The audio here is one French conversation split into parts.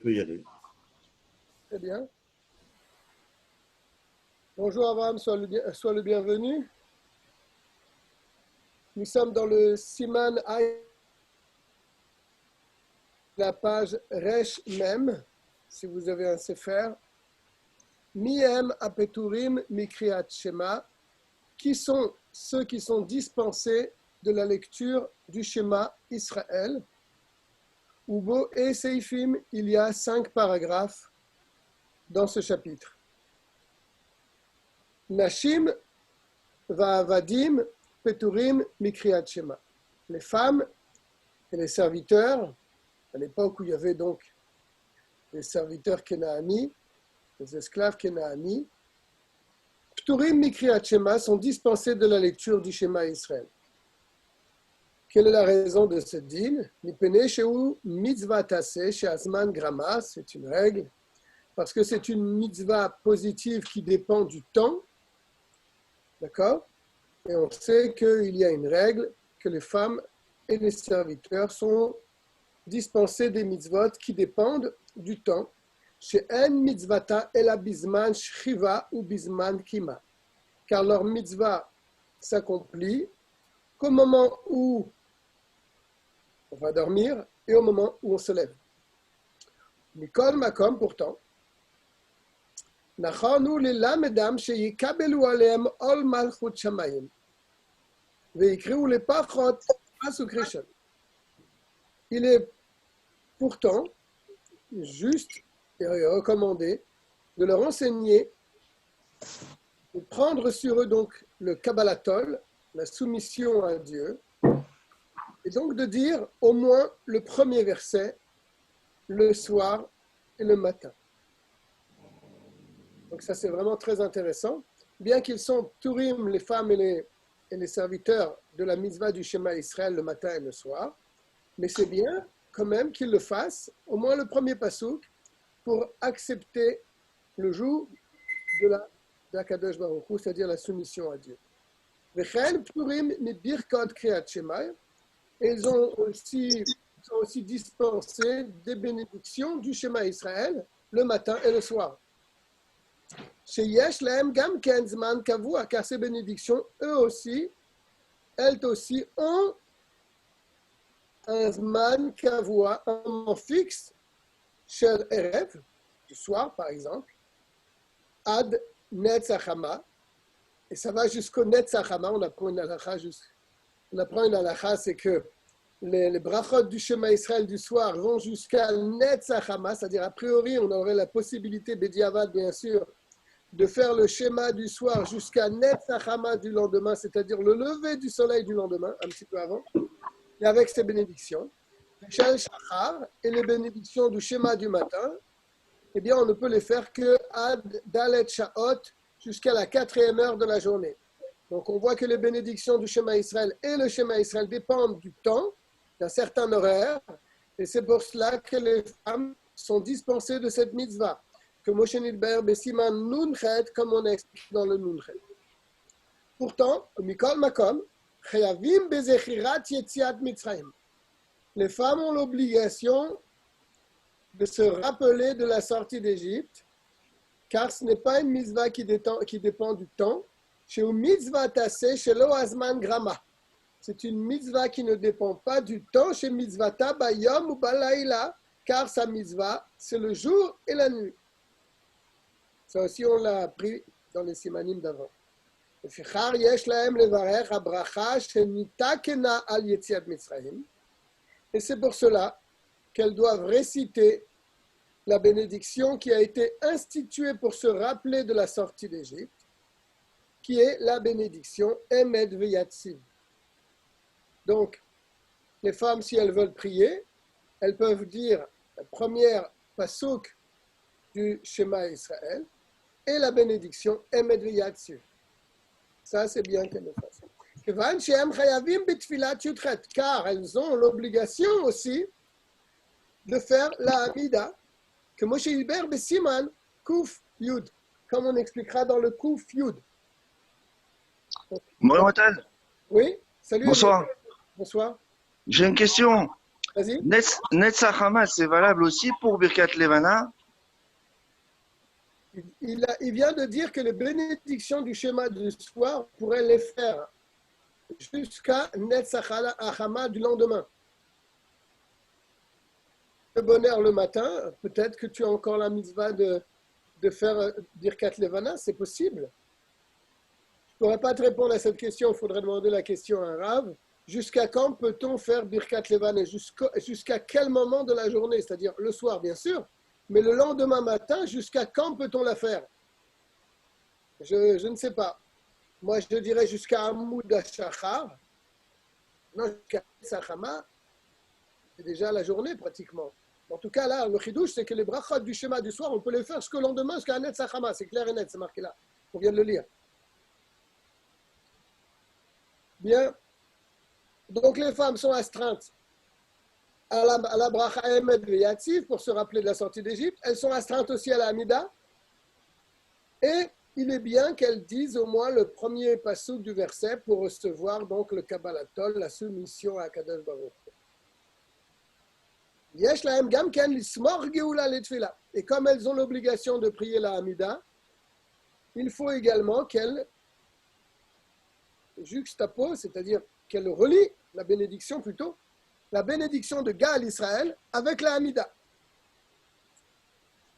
peux y aller. Très bien. Bonjour Abraham, sois le bienvenu. Nous sommes dans le Siman Aï, la page Resh Mem, si vous avez un sefer. Miem apeturim mikriat Shema, qui sont ceux qui sont dispensés de la lecture du Shema Israël. Ubo et Seifim, il y a 5 paragraphes dans ce chapitre. Nashim va'avadim peturim mikriat Shema. Les femmes et les serviteurs, à l'époque où il y avait donc les serviteurs Kenaani, les esclaves Kenaani, peturim mikriat Shema sont dispensés de la lecture du Shema Israël. Quelle est la raison de ce din? Mipene sheu mitzvah taseh she'azman grama, c'est une règle, parce que c'est une mitzvah positive qui dépend du temps, d'accord? Et on sait qu'il y a une règle que les femmes et les serviteurs sont dispensés des mitzvot qui dépendent du temps. She'en mitzvata ela bizman shchiva ou bizman kima, car leur mitzvah s'accomplit qu'au moment où on va dormir et au moment où on se lève. Mikol makom, pourtant, nachanu lilamedam sheyikabelu alehem ol malchut shamayim veikriu lepachot asukrishan. Il est pourtant juste et recommandé de leur enseigner, de prendre sur eux donc le kabbalatol, la soumission à Dieu, et donc de dire au moins le premier verset le soir et le matin. Donc ça c'est vraiment très intéressant. Bien qu'ils sont tourim, les femmes et les serviteurs de la mitzvah du Shema Israël le matin et le soir, mais c'est bien quand même qu'ils le fassent, au moins le premier pasouk, pour accepter le joug de la Kadosh Baruch Hu, c'est-à-dire la soumission à Dieu. Vechen tourim mi birkot kriyat Shema. Et ils sont aussi dispensés des bénédictions du Shema Israël le matin et le soir. Chez Yesh Lahem Gam Ken Zman Kavua, car ces bénédictions, elles aussi ont un Zman Kavua, un moment fixe, Shel Erev, du soir par exemple, Ad Netzachama, et ça va jusqu'au Netzachama, on apprend une halakha, c'est que les brachot du Shema Israël du soir vont jusqu'à Netzachama, c'est-à-dire a priori on aurait la possibilité, Bediavad bien sûr, de faire le schéma du soir jusqu'à Netzachama du lendemain, c'est-à-dire le lever du soleil du lendemain, un petit peu avant, et avec ses bénédictions. Shel Shachar et les bénédictions du schéma du matin, eh bien on ne peut les faire que Ad Dalet Sha'ot jusqu'à la 4e heure de la journée. Donc on voit que les bénédictions du Shema Israël et le Shema Israël dépendent du temps, d'un certain horaire, et c'est pour cela que les femmes sont dispensées de cette mitzvah, que Moshe Nidber Besiman Nunchet, comme on explique dans le Nunchet. Pourtant, Mikol Makom, Chayavim Bezechirat Yetziat Mitzrayim. Les femmes ont l'obligation de se rappeler de la sortie d'Égypte, car ce n'est pas une mitzvah qui dépend du temps. Chez mitzvah tassé, chez lo azman grama. C'est une mitzvah qui ne dépend pas du temps chez mitzvata bayom ou balayla, car sa mitzvah, c'est le jour et la nuit. Ça aussi, on l'a appris dans les simanim d'avant. Et c'est pour cela qu'elles doivent réciter la bénédiction qui a été instituée pour se rappeler de la sortie d'Égypte, qui est la bénédiction Emed Veyatsiv. Donc, les femmes, si elles veulent prier, elles peuvent dire la première pasouk du Shema Israël et la bénédiction Emed Veyatsiv. Ça, c'est bien qu'elles le fassent. Car elles ont l'obligation aussi de faire la Hamida, que Moshe Hilber Besiman Kouf Yud, comme on expliquera dans le Kouf Yud. Mohamed, Oui, salut. bonsoir. Bonsoir. J'ai une question. Vas-y. Netzach Hamas, c'est valable aussi pour Birkat Levana? Il vient de dire que les bénédictions du schéma du soir, on pourrait les faire jusqu'à Netzach Hama du lendemain. Le bonheur le matin, peut-être que tu as encore la mitzvah de faire Birkat Levana, c'est possible. Je ne pourrais pas te répondre à cette question, il faudrait demander la question à un Rav. Jusqu'à quand peut-on faire Birkat Levana? Jusqu'à quel moment de la journée? C'est-à-dire le soir, bien sûr, mais le lendemain matin, jusqu'à quand peut-on la faire? Je ne sais pas. Moi, je dirais jusqu'à Amoud HaShachar. Non, jusqu'à Sachama, c'est déjà la journée pratiquement. En tout cas, là, le chidouche, c'est que les brachot du schéma du soir, on peut les faire jusqu'au lendemain, jusqu'à Anet Sachama. C'est clair et net, c'est marqué là. On vient de le lire. Bien. Donc, les femmes sont astreintes à la bracha Emed Veyativ pour se rappeler de la sortie d'Égypte. Elles sont astreintes aussi à la Hamida. Et il est bien qu'elles disent au moins le premier passouk du verset pour recevoir donc le Kabbalatol, la soumission à Kadosh Baruch. Yesh lahem gam ken lismor geoula letfila. Et comme elles ont l'obligation de prier la Hamida, il faut également qu'elles juxtaposent, c'est-à-dire qu'elles relient la bénédiction plutôt, la bénédiction de Gaal Israël avec la Hamida.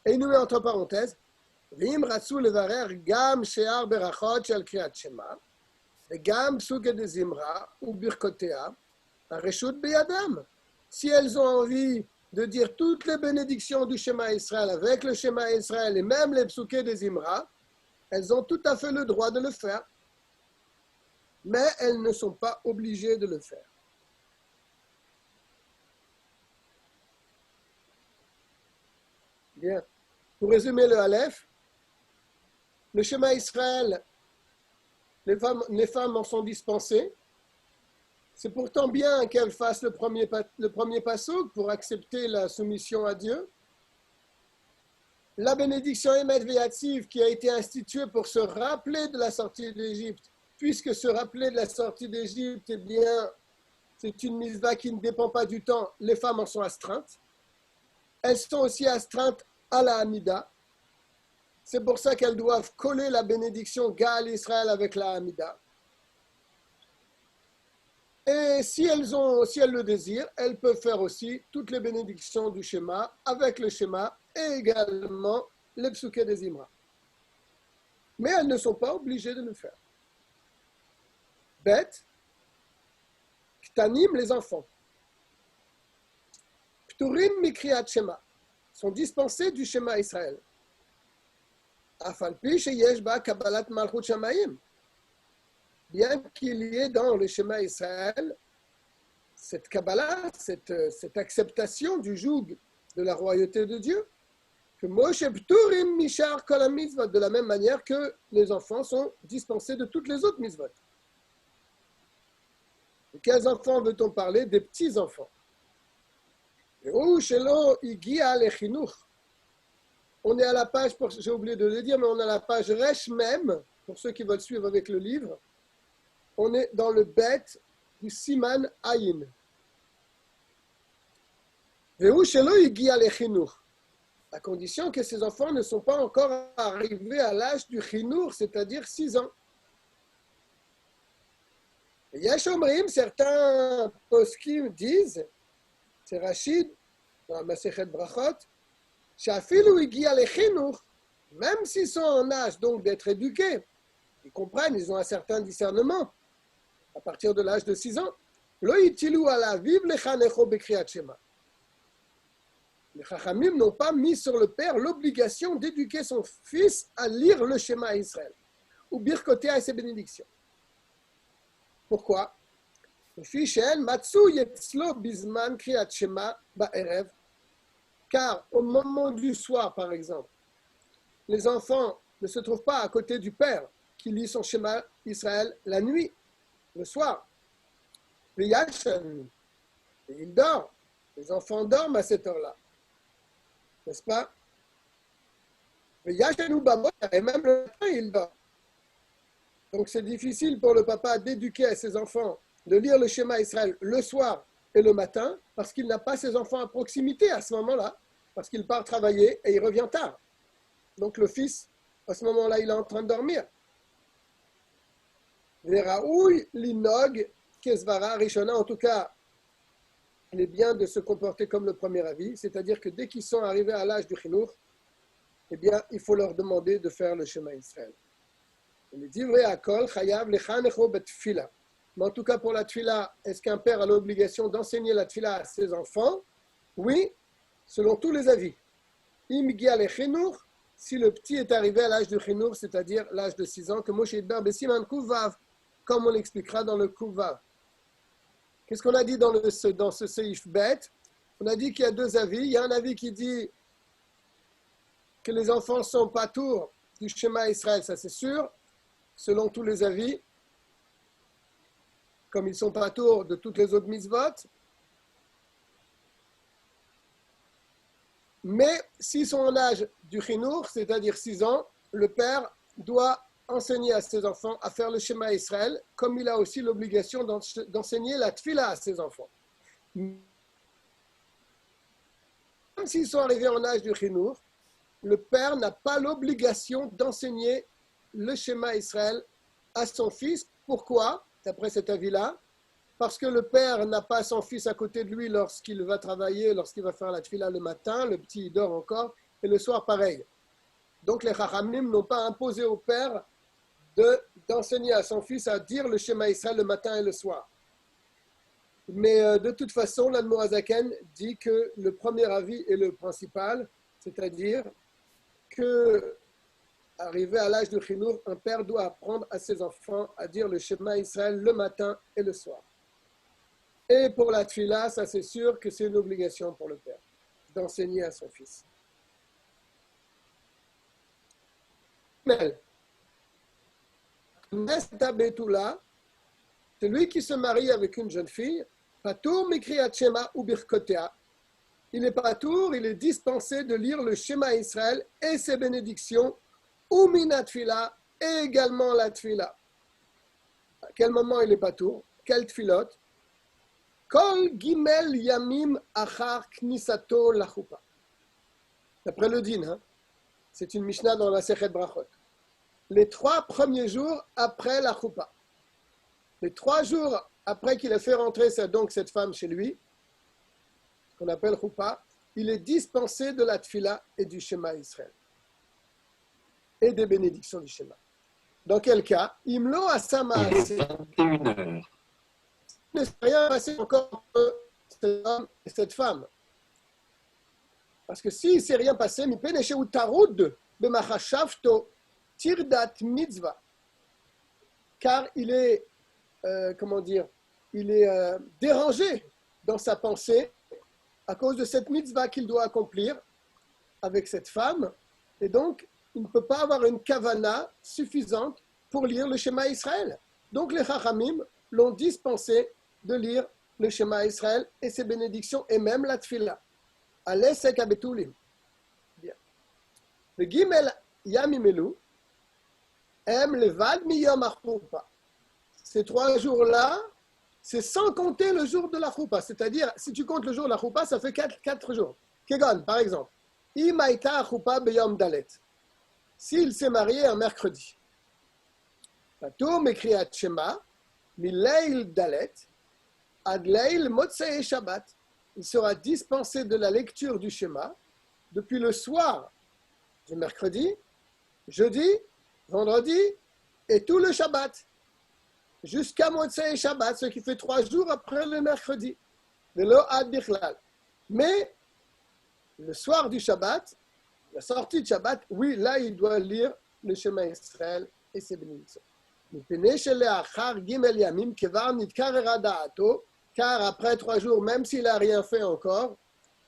Et il nous met entre parenthèses, Vim ratsu levarer gam shear berachot shel kriyat shema, vegam psuke de zimra ou birkotea, areshut beyadam. Si elles ont envie de dire toutes les bénédictions du schéma Israël avec le schéma Israël et même les psuke de zimra, elles ont tout à fait le droit de le faire, mais elles ne sont pas obligées de le faire. Bien. Pour résumer le Aleph, le schéma Israël, les femmes en sont dispensées. C'est pourtant bien qu'elles fassent le premier passouk pour accepter la soumission à Dieu. La bénédiction Emet Veyativ qui a été instituée pour se rappeler de la sortie d'Égypte, puisque se rappeler de la sortie d'Égypte, eh bien, c'est une mitzvah qui ne dépend pas du temps, les femmes en sont astreintes. Elles sont aussi astreintes à la Hamida. C'est pour ça qu'elles doivent coller la bénédiction Gaal Israël avec la Hamida. Et si elles le désirent, elles peuvent faire aussi toutes les bénédictions du schéma avec le schéma et également les psuké des Zimra. Mais elles ne sont pas obligées de le faire. Bet, Ktanim, les enfants. Pturim mikriyat shema, sont dispensés du schéma Israël. Afalpi sheyesh ba kabbalat malchut shamayim. Bien qu'il y ait dans le schéma Israël cette Kabbalah, cette acceptation du joug de la royauté de Dieu, que Moshe Pturim Mishar Kol HaMitzvot, de la même manière que les enfants sont dispensés de toutes les autres mitzvot. De quels enfants veut-on parler? Des petits-enfants. On est à la page, j'ai oublié de le dire, mais on est à la page Resh même, pour ceux qui veulent suivre avec le livre. On est dans le bête du Siman Ayin. À condition que ces enfants ne sont pas encore arrivés à l'âge du Chinour, c'est-à-dire 6 ans. Yashomrim, certains poskim disent, c'est Rachid, dans la Masechet Brachot, Shafilu Igi Alechinour, même s'ils sont en âge donc d'être éduqués, ils comprennent, ils ont un certain discernement, à partir de l'âge de 6 ans, Lo itilu ala viv lechanecho bekriyat shema. Les Chachamim n'ont pas mis sur le père l'obligation d'éduquer son fils à lire le schéma Israël, ou birkotea et ses bénédictions. Pourquoi? Car au moment du soir, par exemple, les enfants ne se trouvent pas à côté du père qui lit son schéma Israël la nuit, le soir. Et il dort. Les enfants dorment à cette heure-là. N'est-ce pas? Et même le matin, il dort. Donc c'est difficile pour le papa d'éduquer à ses enfants, de lire le schéma Israël le soir et le matin, parce qu'il n'a pas ses enfants à proximité à ce moment-là, parce qu'il part travailler et il revient tard. Donc le fils, à ce moment-là, il est en train de dormir. Veraoui linog kesvara rishona, en tout cas, il est bien de se comporter comme le premier avis, c'est-à-dire que dès qu'ils sont arrivés à l'âge du chinour, eh bien, il faut leur demander de faire le Shema Israël. Mais en tout cas, pour la tfila, est-ce qu'un père a l'obligation d'enseigner la tfila à ses enfants? Oui, selon tous les avis. Si le petit est arrivé à l'âge du chinour, c'est-à-dire l'âge de 6 ans, que Moshe Idber Besiman Kuvav, comme on l'expliquera dans le Kuvav. Qu'est-ce qu'on a dit dans ce Seif Bet? On a dit qu'il y a deux avis. Il y a un avis qui dit que les enfants sont pas tours du Shema Israël, ça c'est sûr, selon tous les avis, comme ils sont pas tours de toutes les autres mitzvot. Mais s'ils sont en âge du chinour, c'est-à-dire 6 ans, le père doit enseigner à ses enfants à faire le Shema Israël, comme il a aussi l'obligation d'enseigner la tfila à ses enfants. Même s'ils sont arrivés en âge du chinour, le père n'a pas l'obligation d'enseigner le Shema Israël à son fils. Pourquoi, d'après cet avis-là? Parce que le père n'a pas son fils à côté de lui lorsqu'il va travailler, lorsqu'il va faire la tfila le matin, le petit dort encore, et le soir pareil. Donc les Chachamim n'ont pas imposé au père d'enseigner à son fils à dire le Shema Israël le matin et le soir. Mais de toute façon, l'Admorazaken dit que le premier avis est le principal, c'est-à-dire que, arrivé à l'âge du chinour, un père doit apprendre à ses enfants à dire le Shema Israël le matin et le soir. Et pour la tfila, ça c'est sûr que c'est une obligation pour le père d'enseigner à son fils. Mais, celui qui se marie avec une jeune fille, Patour Mikriyat Shema ou Birkotea, il est patour, il est dispensé de lire le Shema Israël et ses bénédictions, ou Minat Tfila, et également la Tfila. À quel moment il est patour? Quelle Tfilot? Kol Gimel Yamim Achar Knisato Lachupa. D'après le din, hein? C'est une Mishnah dans la Sechet Brachot. Les 3 premiers jours après la Choupa. Les 3 jours après qu'il a fait rentrer donc cette femme chez lui, qu'on appelle Choupa, il est dispensé de la Tfila et du Shema Israël. Et des bénédictions du Shema. Dans quel cas, Imlo Asama, il est 21h. ne s'est rien passé encore entre cet homme et cette femme. Parce que s'il ne s'est rien passé, Mipeneshe Utarud Bemachashavto Tirdat Mitzvah, car il est, dérangé dans sa pensée à cause de cette mitzvah qu'il doit accomplir avec cette femme, et donc il ne peut pas avoir une kavana suffisante pour lire le Shema Israël. Donc les Chachamim l'ont dispensé de lire le Shema Israël et ses bénédictions, et même la Tfila. Alesek abetulim. Bien. Le Gimel Yamimelu aime levad miyom achoupa. Ces 3 jours-là, c'est sans compter le jour de la choupa. C'est-à-dire, si tu comptes le jour de la choupa, ça fait 4 jours. Kegon, par exemple. Imaita choupa beyom dalet. S'il s'est marié un mercredi. Patur mekriyat shema, mileil dalet, ad leil motzei shabbat. Il sera dispensé de la lecture du schéma depuis le soir du mercredi, jeudi, vendredi et tout le Shabbat, jusqu'à Motzei Shabbat, ce qui fait 3 jours après le mercredi. Velo ad bichlal. Mais le soir du Shabbat, la sortie de Shabbat, oui, là, il doit lire le Shema Israël et ses bénédictions. Car après 3 jours, même s'il n'a rien fait encore,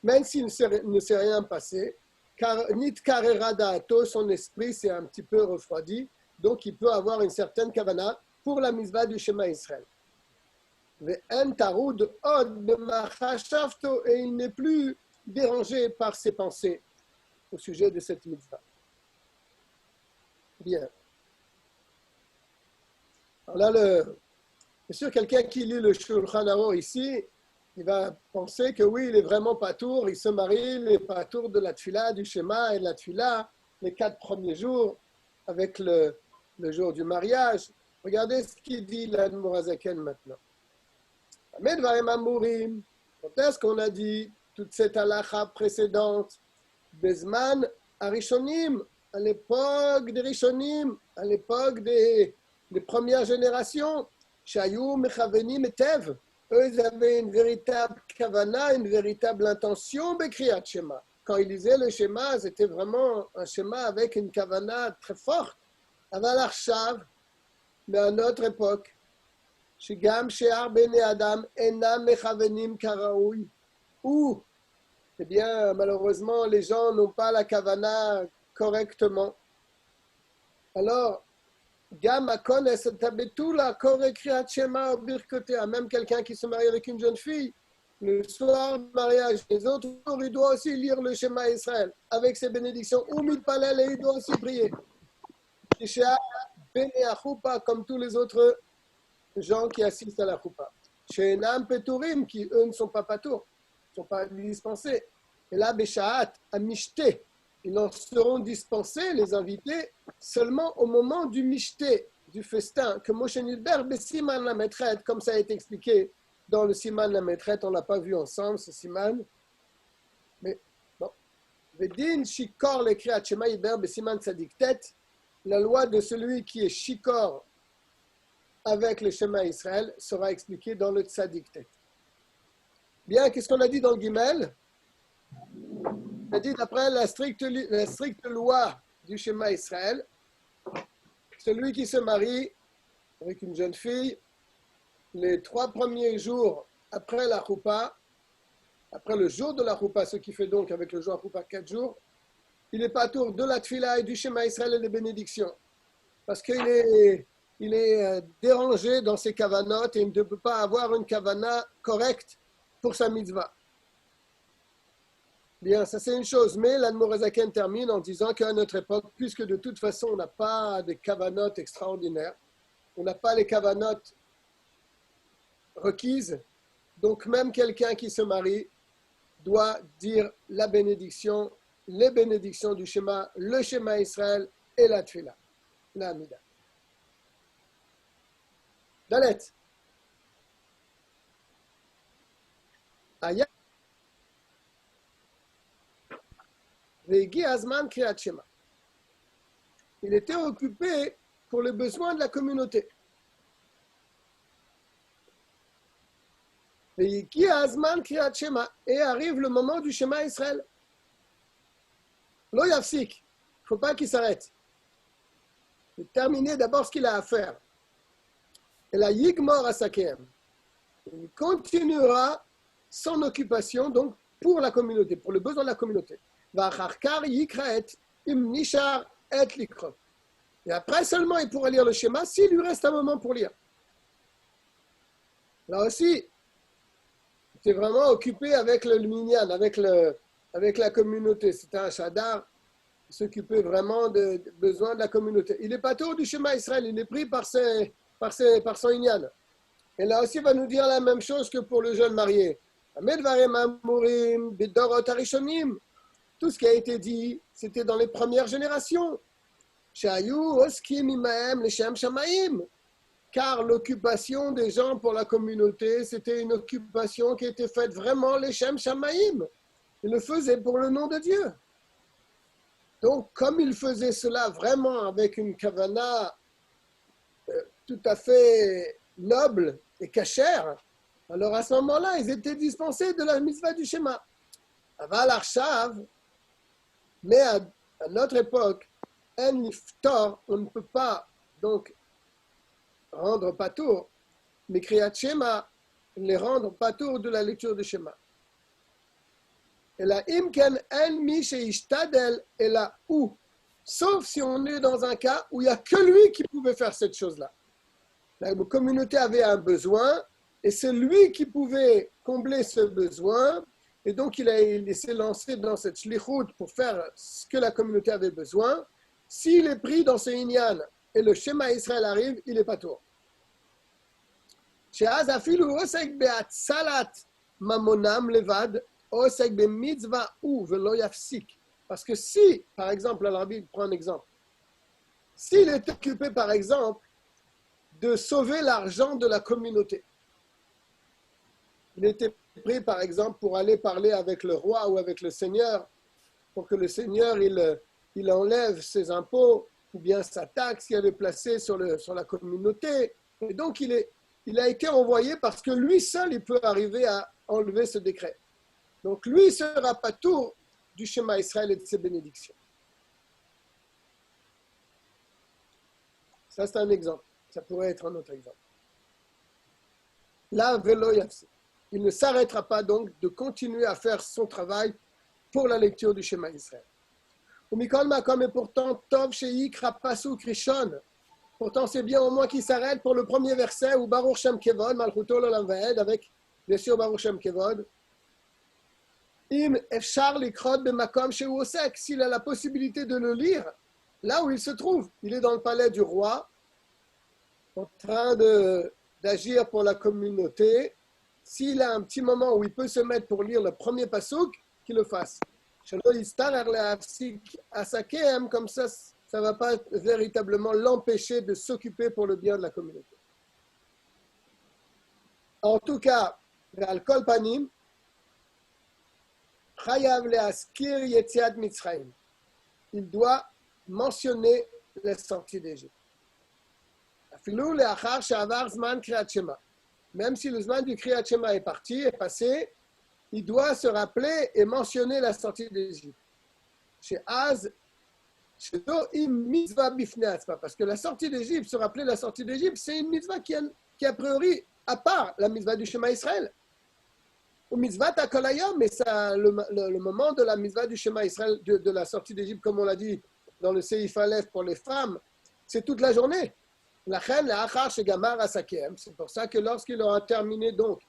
même s'il ne s'est rien passé, car nit karera da'ato, son esprit s'est un petit peu refroidi, donc il peut avoir une certaine kavana pour la mitzvah du Shema Israël. Ve'en tarud od b'machashavto, et il n'est plus dérangé par ses pensées au sujet de cette mitzvah. Bien. Alors là, bien sûr, quelqu'un qui lit le Shulchan Aruch ici, il va penser que oui, il est vraiment patour, il se marie, il est patour de la tfila, du schéma et de la tfila, les 4 premiers jours, avec le jour du mariage. Regardez ce qu'il dit l'Admorazaken maintenant. Ahmed Vahem Amourim, quand est-ce qu'on a dit toute cette halakha précédente, Bezman Arishonim, à l'époque des Rishonim, à l'époque des premières générations, Shayou Mechavenim et Tev, eux, ils avaient une véritable kavana, une véritable intention Bekriyat Shema. Quand ils lisaient le schéma, c'était vraiment un schéma avec une kavana très forte. Aval Arshav, mais à notre époque, Shigam She'ar Bene Adam, Enam Mechavenim Karaoui, où, eh bien, malheureusement, les gens n'ont pas la kavana correctement. Alors, Gam Akon Tabetul Kore Kriyat Shema au Birkotea, même quelqu'un qui se marie avec une jeune fille, le soir du mariage, les autres jours, il doit aussi lire le schéma Israël avec ses bénédictions. Ou Mitpalel, et il doit aussi prier. Shea Bene Achoupa, comme tous les autres gens qui assistent à la Choupa. Chez Nam Peturim, qui eux ne sont pas patours, ne sont pas dispensés. Et là, Beshaat, Amishté, ils en seront dispensés, les invités, seulement au moment du Mishté, du festin, que Moshe Nilber, Siman la Maîtrette, comme ça a été expliqué dans le Siman la Maîtrette, on ne l'a pas vu ensemble, ce Siman. Mais bon. Vedin, Shikor, le Kriyat Shema Iber, Siman Tzadiktet, la loi de celui qui est Shikor avec le schéma Israël sera expliquée dans le Tzadiktet. Bien, qu'est-ce qu'on a dit dans le Gimel? On a dit d'après la stricte loi du schéma Israël, celui qui se marie avec une jeune fille, les 3 premiers jours après la Choupa, après le jour de la Choupa, ce qui fait donc avec le jour de la Choupa 4 jours, il est patour de la Tfila et du schéma Israël et des bénédictions. Parce qu'il est dérangé dans ses kavanotes et il ne peut pas avoir une kavana correcte pour sa mitzvah. Bien, ça c'est une chose, mais l'Admorazaken termine en disant qu'à notre époque, puisque de toute façon on n'a pas des kavanotes extraordinaires, on n'a pas les kavanotes requises, donc même quelqu'un qui se marie doit dire la bénédiction, les bénédictions du schéma, le schéma Israël et la tfila, la amida. Dalet. Aya. Vegi Azman Kriyat Shema. Il était occupé pour les besoins de la communauté. Vegi Azman Kriyat Shema. Et arrive le moment du schéma Israël. Lo yafsik. Il ne faut pas qu'il s'arrête. Il faut terminer d'abord ce qu'il a à faire. Et la Yigmor Asakem. Il continuera son occupation donc pour la communauté, pour le besoin de la communauté. Et après seulement il pourra lire le schéma s'il lui reste un moment pour lire. Là aussi, il était vraiment occupé avec le minyan, avec la communauté. C'était un shadar qui s'occupait vraiment des besoins de la communauté. Il n'est pas tôt du schéma Israël, il est pris par son inyan. Et là aussi, il va nous dire la même chose que pour le jeune marié. Tout ce qui a été dit, c'était dans les premières générations. Car l'occupation des gens pour la communauté, c'était une occupation qui était faite vraiment les Shem Shamaim. Ils le faisaient pour le nom de Dieu. Donc, comme ils faisaient cela vraiment avec une kavana tout à fait noble et cachère, alors à ce moment-là, ils étaient dispensés de la mitzvah du schéma. Aval Arshav, mais à notre époque, en liftor, on ne peut pas donc rendre patour, mais kriyat shema, les rendre patour de la lecture du schéma. Et la imken en mi sheishtadel et la ou, sauf si on est dans un cas où il n'y a que lui qui pouvait faire cette chose-là. La communauté avait un besoin et c'est lui qui pouvait combler ce besoin. Et donc, il s'est lancé dans cette shlichut pour faire ce que la communauté avait besoin. S'il est pris dans ce inyan et le schéma Israël arrive, il n'est pas tour. mamonam levad, osek be mitzvah ou velo yafsik. Parce que si, par exemple, le rabbi prend un exemple, s'il est occupé, par exemple, de sauver l'argent de la communauté, il était pris, par exemple, pour aller parler avec le roi ou avec le seigneur, pour que le seigneur il enlève ses impôts ou bien sa taxe qu'il avait placée sur la communauté. Et donc, il a été envoyé parce que lui seul, il peut arriver à enlever ce décret. Donc, lui sera pas tour du Shema Israël et de ses bénédictions. Ça, c'est un exemple. Ça pourrait être un autre exemple. Là, velo yafsi. Il ne s'arrêtera pas donc de continuer à faire son travail pour la lecture du Shema Israël. Umikol makom, et pourtant, tov sheikra pasuk rishon. Pourtant, c'est bien au moins qu'il s'arrête pour le premier verset où Baruch Shem Kevod, Malchuto l'Olam Vaed, avec bien sûr Baruch Shem Kevod. Im efshar likrot b'makom shehu osek. S'il a la possibilité de le lire, là où il se trouve, il est dans le palais du roi, en train d'agir pour la communauté. S'il a un petit moment où il peut se mettre pour lire le premier pasuk, qu'il le fasse. Comme ça ne va pas véritablement l'empêcher de s'occuper pour le bien de la communauté. En tout cas, al kol panim, chayav leaskir yetziat Mitzrayim. Il doit mentionner la sortie d'Égypte. Afilou leachar she'avar zman kriyat shema. Même si le zman du kriyat shema est parti, est passé, il doit se rappeler et mentionner la sortie d'Égypte. Chez Az, parce que la sortie d'Égypte, se rappeler la sortie d'Égypte, c'est une mitzvah qui a priori, à part la mitzvah du Shema Israël. Ou mitzvah takolayom, mais ça, le moment de la mitzvah du Shema Israël, de la sortie d'Égypte, comme on l'a dit dans le Seif Aleph pour les femmes, c'est toute la journée. C'est pour ça que lorsqu'il aura terminé donc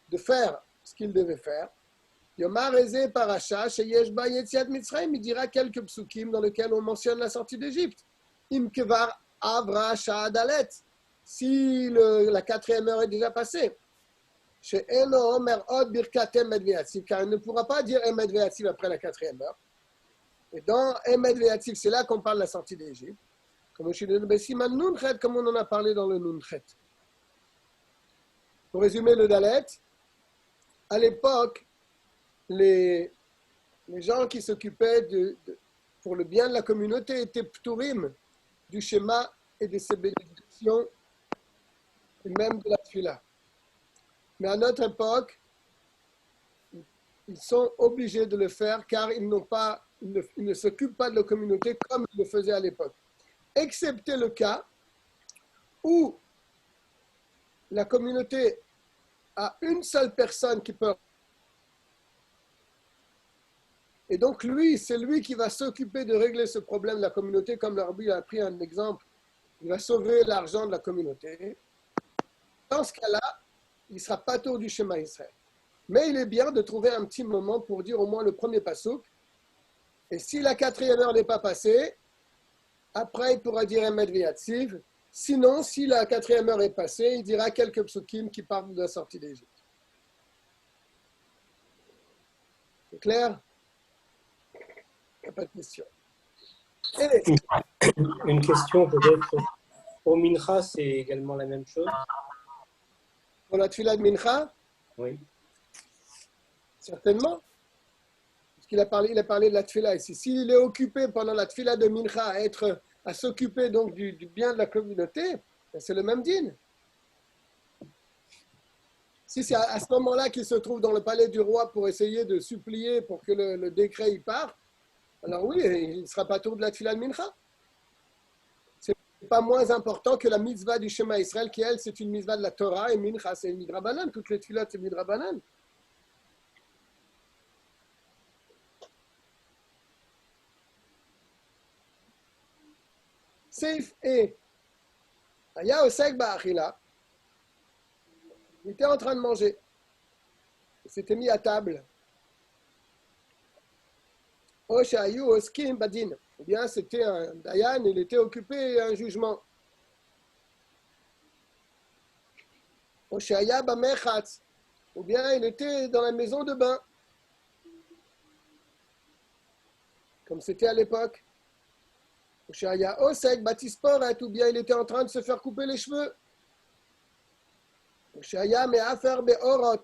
de faire ce qu'il devait faire, Yomar Eze Paracha, Sheyesh Ba Yetziat Mitzrayim, il dira quelques psukim dans lesquels on mentionne la sortie d'Égypte. Im Kevar Avra Sha'adalet, si la 4e heure est déjà passée. She'eno Omer Od Birkat Emed Ve'atziv, car il ne pourra pas dire Emed Ve'atziv après la 4e heure. Et dans Emed Ve'atziv, c'est là qu'on parle de la sortie d'Égypte. Comme on en a parlé dans le Nunchet. Pour résumer le Dalet, à l'époque, les gens qui s'occupaient pour le bien de la communauté étaient pturim du schéma et de ses bénédictions, et même de la tfila. Mais à notre époque, ils sont obligés de le faire car ils ne s'occupent pas de la communauté comme ils le faisaient à l'époque. Excepté le cas où la communauté a une seule personne qui peut. Et donc c'est lui qui va s'occuper de régler ce problème de la communauté, comme le rabbi a pris un exemple, il va sauver l'argent de la communauté. Dans ce cas-là, il ne sera pas tour du Shema Israël. Mais il est bien de trouver un petit moment pour dire au moins le premier pasuk. Et si la 4e heure n'est pas passée, après il pourra dire Emed Ve'atziv. Sinon, si la 4e heure est passée, il dira quelques psukim qui parlent de la sortie d'Égypte. C'est clair? Il n'y a pas de question. Une question peut-être. Au Mincha, c'est également la même chose? Pour la tefila de Mincha? Oui. Certainement. Parce qu'il a parlé de la tefila ici. S'il est occupé pendant la tefila de Mincha à s'occuper donc du bien de la communauté, c'est le même din. Si c'est à ce moment-là qu'il se trouve dans le palais du roi pour essayer de supplier pour que le décret y parte, alors oui, il ne sera pas tour de la tefila de Mincha. Ce n'est pas moins important que la mitzvah du Shema Israël, qui elle, c'est une mitzvah de la Torah, et Mincha, c'est une midrabanan. Toutes les tefilot, c'est midrabanan. Seif et Aya Osek Ba'achila, il était en train de manger. Il s'était mis à table. Oshayu Oskim Badin. Eh bien, c'était un Dayan, il était occupé à un jugement. Oshaya Bamechatz. ou bien il était dans la maison de bain, comme c'était à l'époque. Ou Shaya Osek Batisporet, ou bien il était en train de se faire couper les cheveux. Ou Shaya Meafer Beorot,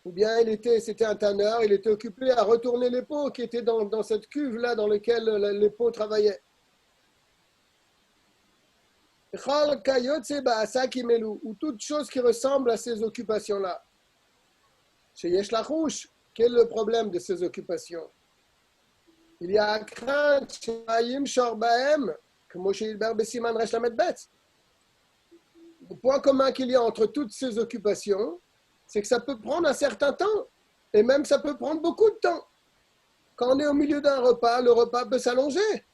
ou bien c'était un tanneur, il était occupé à retourner les pots qui étaient dans cette cuve-là dans laquelle les pots travaillaient. Ou toute chose qui ressemble à ces occupations-là. Chez Yesh Lachouch, quel est le problème de ces occupations? Il y a crainte chez Mayim Shorbahem, comme chez Hilbert Bessiman Resh Lamed Bet. Le point commun qu'il y a entre toutes ces occupations, c'est que ça peut prendre un certain temps, et même ça peut prendre beaucoup de temps. Quand on est au milieu d'un repas, le repas peut s'allonger.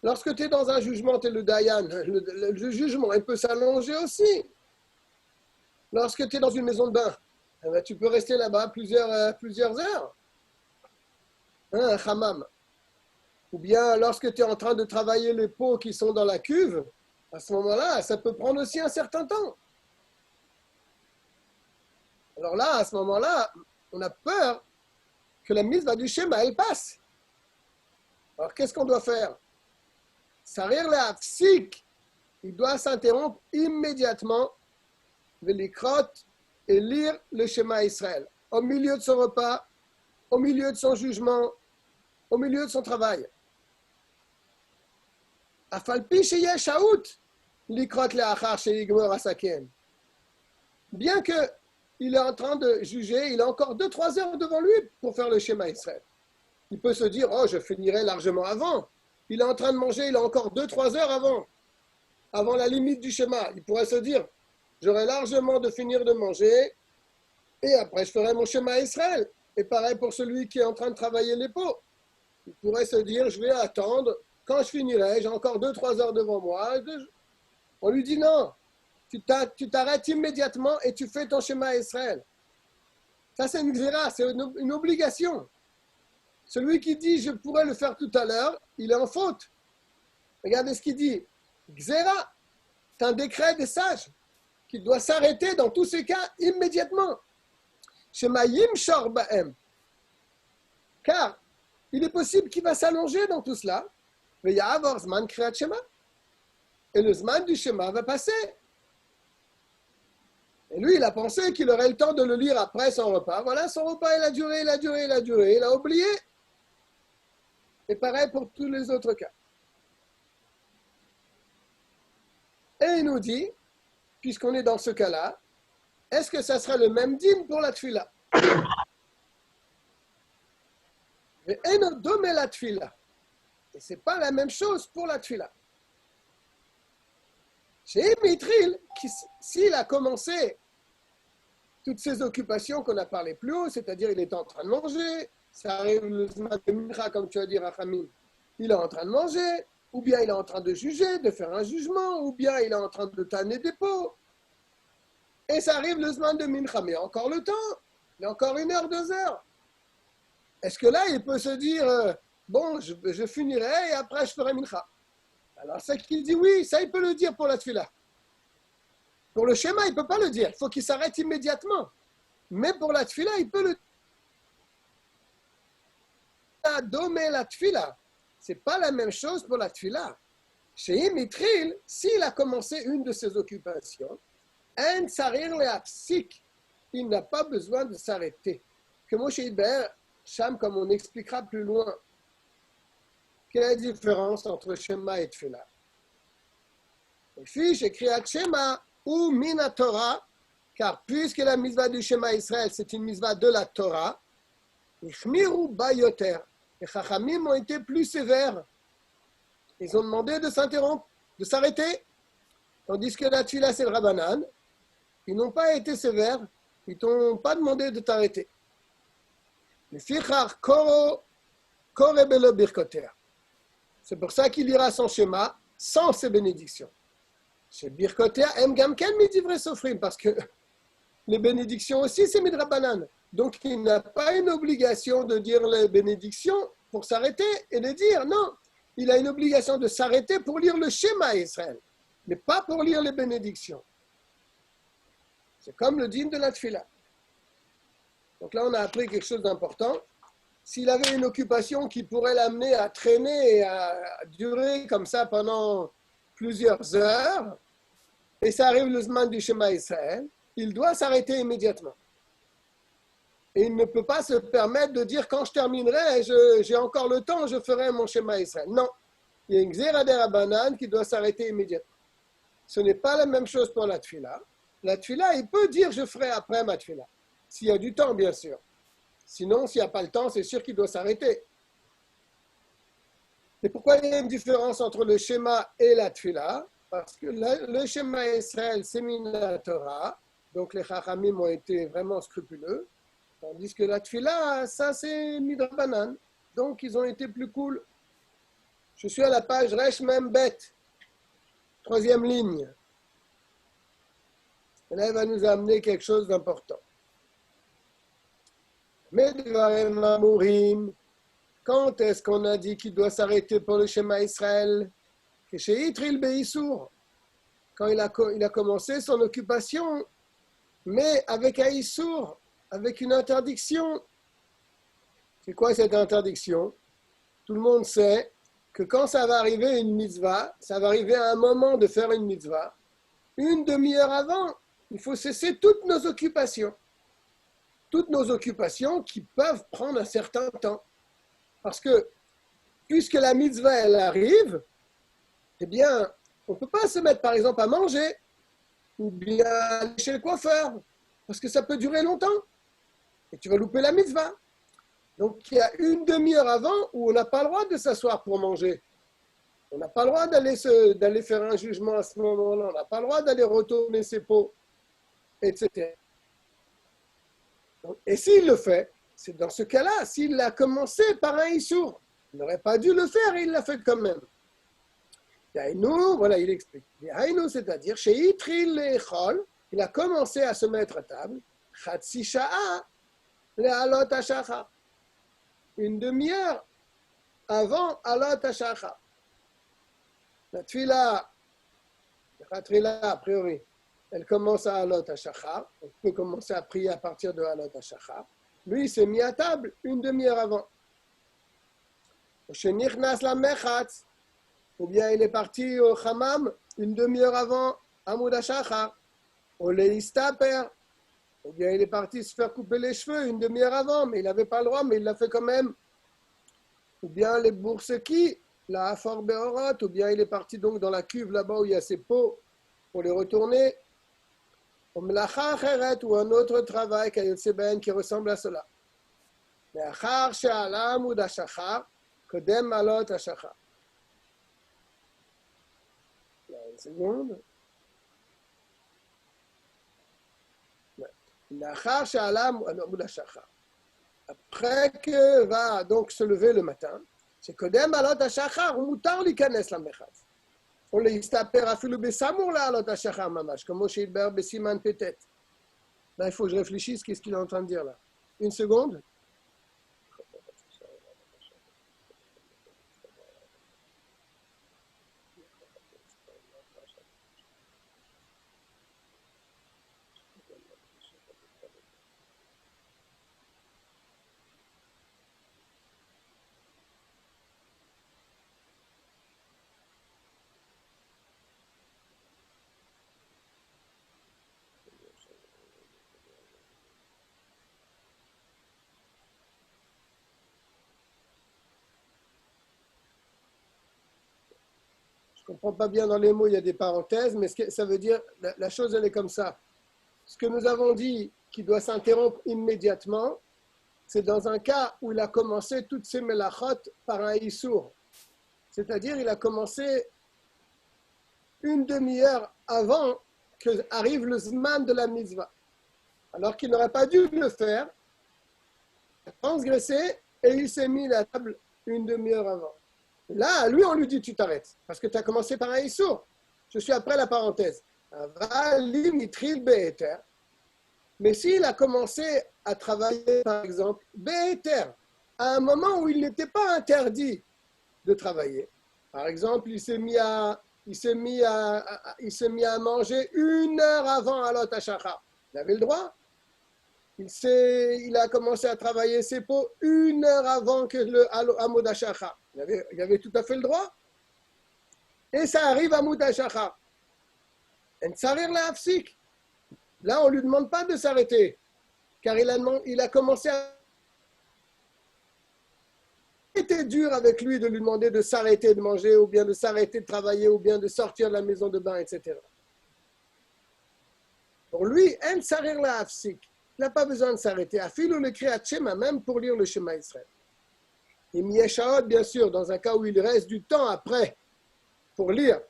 Lorsque tu es dans un jugement, tu es le Dayan, le jugement, il peut s'allonger aussi. Lorsque tu es dans une maison de bain, eh bien, tu peux rester là-bas plusieurs heures. Un hammam. Ou bien lorsque tu es en train de travailler les pots qui sont dans la cuve, à ce moment-là, ça peut prendre aussi un certain temps. Alors là, à ce moment-là, on a peur que la mitzvah du schéma, elle passe. Alors qu'est-ce qu'on doit faire? Sarir la psik, il doit s'interrompre immédiatement, velikrot, et lire le schéma Israël, au milieu de son repas, au milieu de son jugement, au milieu de son travail. Afalpi sheyeh shaout, likrot leachar sheyigmor asaken. Bien qu'il est en train de juger, il a encore 2-3 heures devant lui pour faire le schéma Israël. Il peut se dire, oh, je finirai largement avant. Il est en train de manger, il a encore 2-3 heures avant la limite du schéma. Il pourrait se dire, j'aurai largement de finir de manger et après je ferai mon schéma Israël. Et pareil pour celui qui est en train de travailler les pots. Il pourrait se dire, je vais attendre, quand je finirai, j'ai encore 2-3 heures devant moi. On lui dit non, tu t'arrêtes immédiatement et tu fais ton schéma Israël. Ça c'est une xéra, c'est une obligation. Celui qui dit je pourrais le faire tout à l'heure, il est en faute. Regardez ce qu'il dit. Xéra, c'est un décret des sages qui doit s'arrêter dans tous ces cas immédiatement. Shemayim shor ba'em. Car il est possible qu'il va s'allonger dans tout cela. Mais il y a avoir zman kriyat shema. Et le zman du shema va passer. Et lui, il a pensé qu'il aurait le temps de le lire après son repas. Voilà, son repas, il a duré, il a oublié. Et pareil pour tous les autres cas. Et il nous dit, puisqu'on est dans ce cas-là, est-ce que ça sera le même dîme pour la tfila? Et la tfila. Et ce n'est pas la même chose pour la tfila. Chez Mitril, s'il a commencé toutes ces occupations qu'on a parlé plus haut, c'est-à-dire il est en train de manger, ça arrive le zman de mincha, comme tu as dit, Rachamim, il est en train de manger, ou bien il est en train de juger, de faire un jugement, ou bien il est en train de tanner des pots. Et ça arrive le zman de mincha, mais encore le temps, il y a encore 1 heure, 2 heures. Est-ce que là, il peut se dire, bon, je finirai et après je ferai mincha? Alors c'est qu'il dit oui, ça il peut le dire pour la tfila. Pour le schéma, il ne peut pas le dire, il faut qu'il s'arrête immédiatement. Mais pour la tfila, il peut le dire. Domé la tfila, c'est pas la même chose pour la tfila. Chez Imitril, s'il a commencé une de ses occupations, un sarir le apsik, il n'a pas besoin de s'arrêter. Que Moshe Hidber, Cham, comme on expliquera plus loin, quelle est la différence entre Shema et Tfila? Les fiches écrit à Shema ou Mina Torah, car puisque la mitzvah du Shema Israël, c'est une mitzvah de la Torah, Ichmiru Bayoter. Les Chachamim ont été plus sévères. Ils ont demandé de s'interrompre, de s'arrêter. Tandis que la Tfila, c'est le Rabbanan. Ils n'ont pas été sévères. Ils t'ont pas demandé de t'arrêter. Le Fichar Koro Korebelo Birkoter. C'est pour ça qu'il ira son schéma sans ses bénédictions. Chez Birkoter, M. Gamken midivre sofrim, parce que les bénédictions aussi, c'est midrabanan. Donc, il n'a pas une obligation de dire les bénédictions pour s'arrêter et de dire non. Il a une obligation de s'arrêter pour lire le schéma Israël, mais pas pour lire les bénédictions. C'est comme le dîme de la tfila. Donc là, on a appris quelque chose d'important. S'il avait une occupation qui pourrait l'amener à traîner et à durer comme ça pendant plusieurs heures, et ça arrive le Zman du Shema Israël, il doit s'arrêter immédiatement. Et il ne peut pas se permettre de dire quand je terminerai, j'ai encore le temps, je ferai mon Shema Israël. Non, il y a une Gzera Derabanan qui doit s'arrêter immédiatement. Ce n'est pas la même chose pour la Tfila. La Tfila, il peut dire je ferai après ma Tfila, s'il y a du temps, bien sûr. Sinon, s'il n'y a pas le temps, c'est sûr qu'il doit s'arrêter. Et pourquoi il y a une différence entre le schéma et la Tfila? Parce que le schéma Israël, c'est Mina Torah, donc les Chachamim ont été vraiment scrupuleux, tandis que la Tfila, ça c'est Midrabanan, donc ils ont été plus cool. Je suis à la page Resh Mem Bet, troisième ligne. Et là, il va nous amener quelque chose d'important. Medvarem Amurim, quand est-ce qu'on a dit qu'il doit s'arrêter pour le schéma Israël? Que chez Itril Beissour, quand il a commencé son occupation, mais avec un Issour, avec une interdiction. C'est quoi cette interdiction? Tout le monde sait que quand ça va arriver une mitzvah, ça va arriver à un moment de faire une mitzvah, une demi-heure avant, il faut cesser toutes nos occupations. Toutes nos occupations qui peuvent prendre un certain temps. Parce que, puisque la mitzvah, elle arrive, eh bien, on ne peut pas se mettre, par exemple, à manger, ou bien aller chez le coiffeur, parce que ça peut durer longtemps, et tu vas louper la mitzvah. Donc, il y a une demi-heure avant où on n'a pas le droit de s'asseoir pour manger. On n'a pas le droit d'aller faire un jugement à ce moment-là, on n'a pas le droit d'aller retourner ses pots, etc. Et s'il le fait, c'est dans ce cas-là, s'il a commencé par un issour, il n'aurait pas dû le faire et il l'a fait quand même. Yaïnou, voilà, il explique. Yaïnou, c'est-à-dire, chez Itril Echol, il a commencé à se mettre à table, Chatsi Sha'a, le Alot HaShachar. Une demi-heure avant Alot HaShachar. La Tfila, a priori, elle commence à Alot HaShachar. On peut commencer à prier à partir de Alot HaShachar. Lui, il s'est mis à table une demi-heure avant. Shenichnas la Mechatz, ou bien il est parti au Hammam une demi-heure avant Amud HaShachar. Ou le Istaper, ou bien il est parti se faire couper les cheveux une demi-heure avant, mais il n'avait pas le droit, mais il l'a fait quand même. Ou bien les Bourseki, la Hafor Beorot, ou bien il est parti donc dans la cuve là-bas où il y a ses pots pour les retourner. Ou un autre travail qui ressemble à cela. Une seconde. Après que va donc se lever le matin, c'est Kodem Alot HaShachar, ou Moutar Likanes la Mechatz. On les istaper afilu besamour la Alot HaShachar mamash, comme Moshe Hilber besiman petet. Là, il faut que je réfléchisse, qu'est-ce qu'il est en train de dire là? Une seconde. Je ne comprends pas bien dans les mots, il y a des parenthèses, mais ça veut dire, la chose elle est comme ça. Ce que nous avons dit qui doit s'interrompre immédiatement, c'est dans un cas où il a commencé toutes ses melachot par un issour. C'est-à-dire il a commencé une demi-heure avant que arrive le zman de la mitzvah. Alors qu'il n'aurait pas dû le faire, il a transgressé et il s'est mis à la table une demi-heure avant. Là, lui, on lui dit, tu t'arrêtes, parce que tu as commencé par un issour. Je suis après la parenthèse. Mais s'il a commencé à travailler, par exemple, Béhéter, à un moment où il n'était pas interdit de travailler, par exemple, il s'est mis à manger une heure avant Alot HaShachar. Il avait le droit. Il a commencé à travailler ses peaux 1 heure avant que le Amud HaShachar. Il avait tout à fait le droit. Et ça arrive à Amud HaShachar. En tsarir la hafsik. Là, on ne lui demande pas de s'arrêter, car il a commencé à... C'était dur avec lui de lui demander de s'arrêter de manger, ou bien de s'arrêter de travailler, ou bien de sortir de la maison de bain, etc. Pour lui, en tsarir la hafsik. Il n'a pas besoin de s'arrêter. Afilou le Kriyat Shema, même pour lire le Shema Israël. Et Mieshaot, bien sûr, dans un cas où il reste du temps après pour lire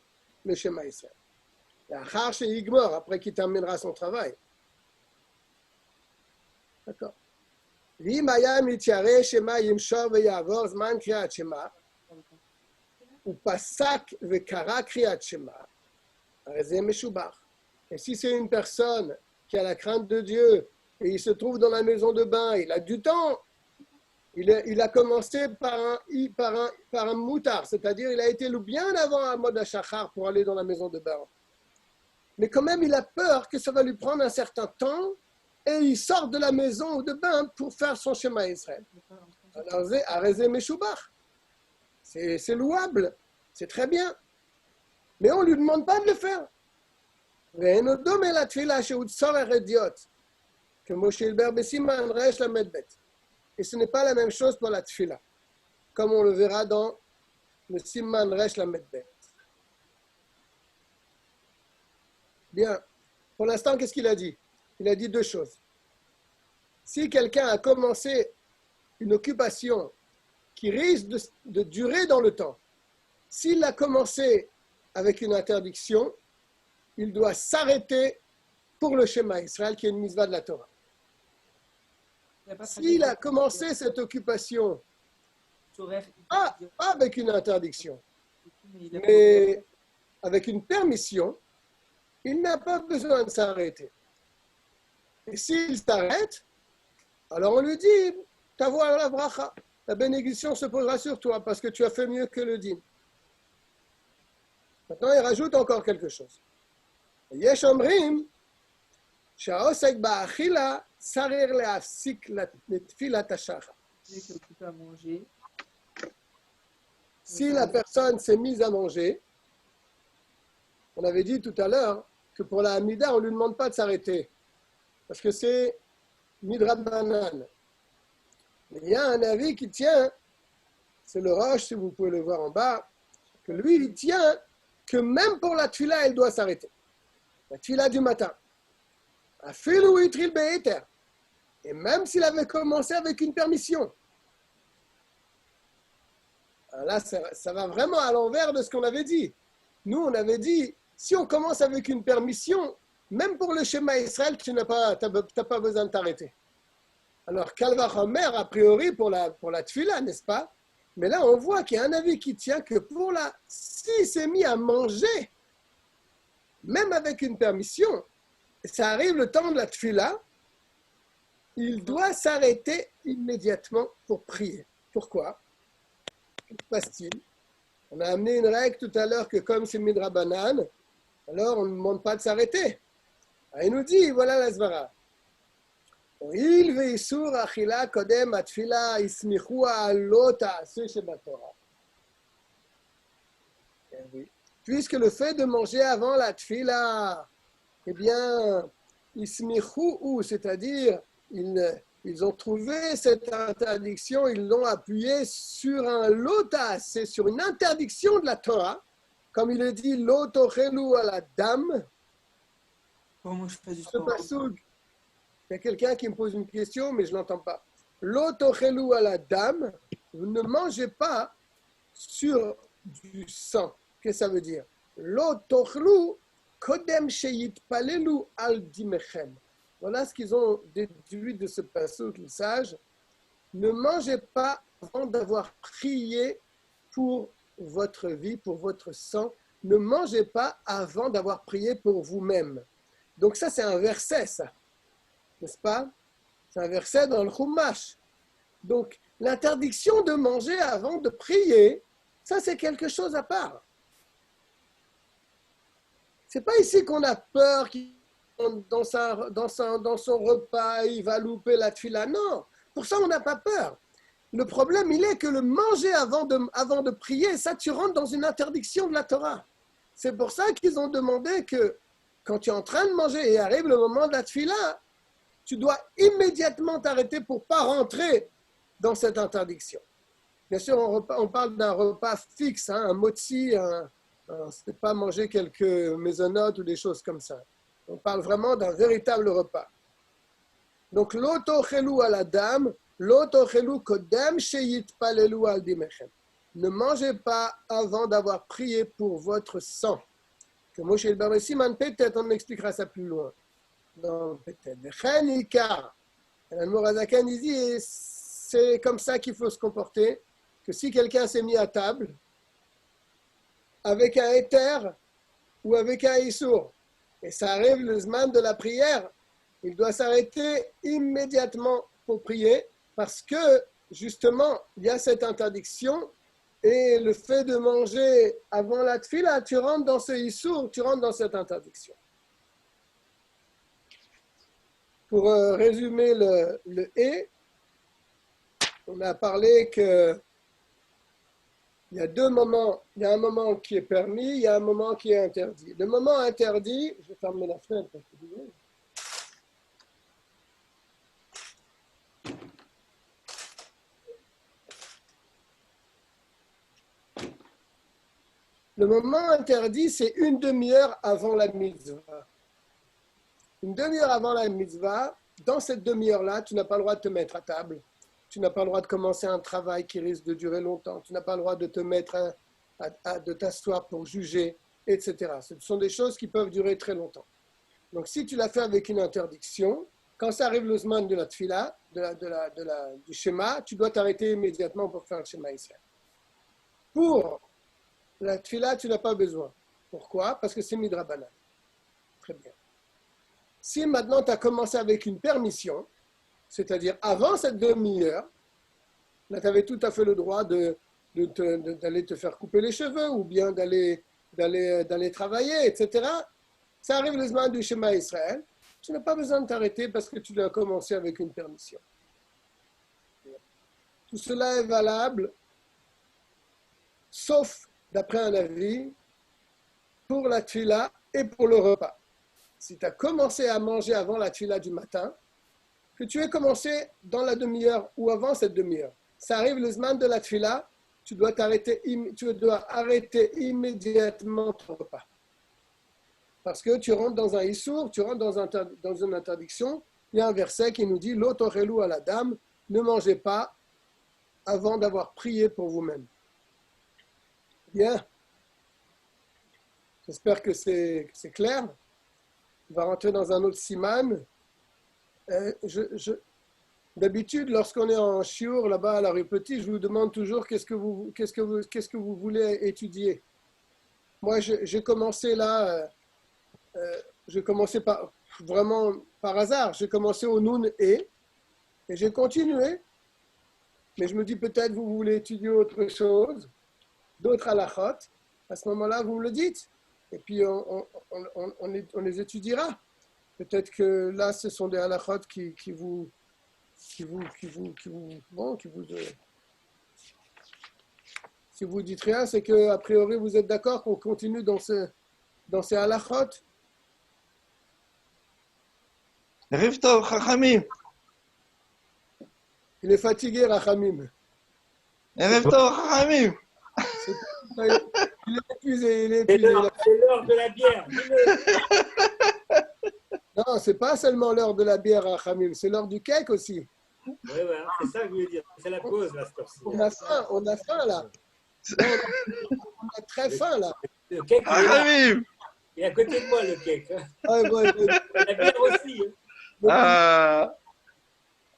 le Shema Israël. Achar chez Igmor, après qu'il terminera son travail. D'accord. V'imaya mitiyare Shema yimshor ve'yavor zman Kriyat Shema upasak ve'kara Kriyat Shema arezeh meshubach. Et si c'est une personne qui a la crainte de Dieu et il se trouve dans la maison de bain, il a du temps, il a commencé par un moutard, c'est-à-dire il a été bien avant Amud HaShachar pour aller dans la maison de bain. Mais quand même, il a peur que ça va lui prendre un certain temps et il sort de la maison de bain pour faire son Shema Israël. Alors, arezeh meshubach. C'est louable, c'est très bien. Mais on ne lui demande pas de le faire. Et ce n'est pas la même chose pour la tfila, comme on le verra dans le Siman Resh Lamed Bet. Bien, pour l'instant, qu'est-ce qu'il a dit? Il a dit 2 choses. Si quelqu'un a commencé une occupation qui risque de durer dans le temps, s'il a commencé avec une interdiction, il doit s'arrêter pour le Shema Israël, qui est une mitzvah de la Torah. S'il a commencé cette occupation, pas avec une interdiction, mais avec une permission, il n'a pas besoin de s'arrêter. Et s'il s'arrête, alors on lui dit, t'avoir la bracha, la bénédiction se posera sur toi parce que tu as fait mieux que le din. Maintenant, il rajoute encore quelque chose. Yesh omrim, שהעוסק באכילה צריך להפסיק לתפילת השחר. Si la personne s'est mise à manger, on avait dit tout à l'heure que pour la Hamida, on ne lui demande pas de s'arrêter, parce que c'est midrabanan. Mais il y a un avis qui tient, c'est le Roche, si vous pouvez le voir en bas, que lui, il tient que même pour la tfila, elle doit s'arrêter. La tfila du matin. Et même s'il avait commencé avec une permission. Alors là, ça va vraiment à l'envers de ce qu'on avait dit. Nous, on avait dit, si on commence avec une permission, même pour le Shema Israël, tu n'as pas besoin de t'arrêter. Alors, Kalvachomer, a priori, pour la tfila, n'est-ce pas? Mais là, on voit qu'il y a un avis qui tient que s'il s'est mis à manger, même avec une permission, ça arrive le temps de la tfila, il doit s'arrêter immédiatement pour prier. Pourquoi? Que passe-t-il? On a amené une règle tout à l'heure que comme c'est midrabanan, alors on ne demande pas de s'arrêter. Alors, il nous dit, voilà la svara. Puisque le fait de manger avant la tfila, eh bien, ismichou, c'est-à-dire, ils ont trouvé cette interdiction, ils l'ont appuyé sur un lotas, c'est sur une interdiction de la Torah, comme il est dit, lotochelu à la dame. Comment je fais du Ce sport? passoug, il y a quelqu'un qui me pose une question, mais je ne l'entends pas. Lotochelu à la dame, vous ne mangez pas sur du sang. Qu'est-ce que ça veut dire? Lotochelu kodem sheyit palelu al dimechem. Voilà ce qu'ils ont déduit de ce passoug, les sages. Ne mangez pas avant d'avoir prié pour votre vie, pour votre sang. Ne mangez pas avant d'avoir prié pour vous-même. Donc ça, c'est un verset, ça. N'est-ce pas? C'est un verset dans le Chumash. Donc, l'interdiction de manger avant de prier, ça, c'est quelque chose à part. C'est pas ici qu'on a peur qu'il dans son repas, il va louper la tfila. Non, pour ça, on n'a pas peur. Le problème, il est que le manger avant de prier, ça, tu rentres dans une interdiction de la Torah. C'est pour ça qu'ils ont demandé que quand tu es en train de manger et arrive le moment de la tfila, tu dois immédiatement t'arrêter pour ne pas rentrer dans cette interdiction. Bien sûr, on parle d'un repas fixe, hein, un motzi, c'est pas manger quelques maisonnottes ou des choses comme ça. On parle vraiment d'un véritable repas. Donc, l'otochelu à la dame, l'otochelu kodem sheyit palelu al dimechem. Ne mangez pas avant d'avoir prié pour votre sang. Que Moshe el Siman, peut-être on expliquera ça plus loin. Non, peut-être. V'chen ikar. L'Admorazakan dit, c'est comme ça qu'il faut se comporter, que si quelqu'un s'est mis à table, avec un éther ou avec un issour, et ça arrive le zman de la prière, il doit s'arrêter immédiatement pour prier, parce que, justement, il y a cette interdiction, et le fait de manger avant la tfila, tu rentres dans ce issour, tu rentres dans cette interdiction. Pour résumer le et, on a parlé que il y a deux moments. Il y a un moment qui est permis, il y a un moment qui est interdit. Le moment interdit, je vais fermer la fenêtre parce que le moment interdit, c'est une demi-heure avant la mitzvah. Une demi-heure avant la mitzvah, dans cette demi-heure-là, tu n'as pas le droit de te mettre à table. Tu n'as pas le droit de commencer un travail qui risque de durer longtemps. Tu n'as pas le droit de te mettre de t'asseoir pour juger, etc. Ce sont des choses qui peuvent durer très longtemps. Donc, si tu l'as fait avec une interdiction, quand ça arrive le zman de la tfila, du schéma, tu dois t'arrêter immédiatement pour faire le schéma ici. Pour la tfila, tu n'as pas besoin. Pourquoi? Parce que c'est midrabanan. Très bien. Si maintenant tu as commencé avec une permission, c'est-à-dire avant cette demi-heure, là tu avais tout à fait le droit d'aller te faire couper les cheveux ou bien d'aller travailler, etc. Ça arrive le zman du schéma Israël, tu n'as pas besoin de t'arrêter parce que tu dois commencer avec une permission. Tout cela est valable, sauf, d'après un avis, pour la tfila et pour le repas. Si tu as commencé à manger avant la tfila du matin, que tu aies commencé dans la demi-heure ou avant cette demi-heure, ça arrive le zman de la tfila, tu dois arrêter immédiatement ton repas. Parce que tu rentres dans un issour, tu rentres dans une interdiction. Il y a un verset qui nous dit « L'otorelu à la dame, ne mangez pas avant d'avoir prié pour vous-même. » Bien. J'espère que c'est clair. On va rentrer dans un autre siman. D'habitude, lorsqu'on est en shiur là-bas à la rue Petit, je vous demande toujours qu'est-ce que vous voulez étudier. Moi, j'ai commencé là, j'ai commencé vraiment par hasard. J'ai commencé au Nun et j'ai continué. Mais je me dis peut-être vous voulez étudier autre chose, d'autres halachot. À ce moment-là, vous me le dites. Et puis on les étudiera. Peut-être que là, ce sont des halachot qui vous si vous dites rien, c'est que a priori vous êtes d'accord qu'on continue dans ces halachot. Riftov, Chachamim. Il est fatigué, Rachamim. Riftov, Chachamim. Il est épuisé. C'est l'heure de la bière. Non, c'est pas seulement l'heure de la bière, Rachamim, c'est l'heure du cake aussi. Oui, c'est ça que je voulais dire. C'est la pause, là, cette heure-ci. On a faim, là. On a très faim, là. Le cake, Chachamim. il est à côté de moi, le cake. Ouais. La bière aussi. Ah,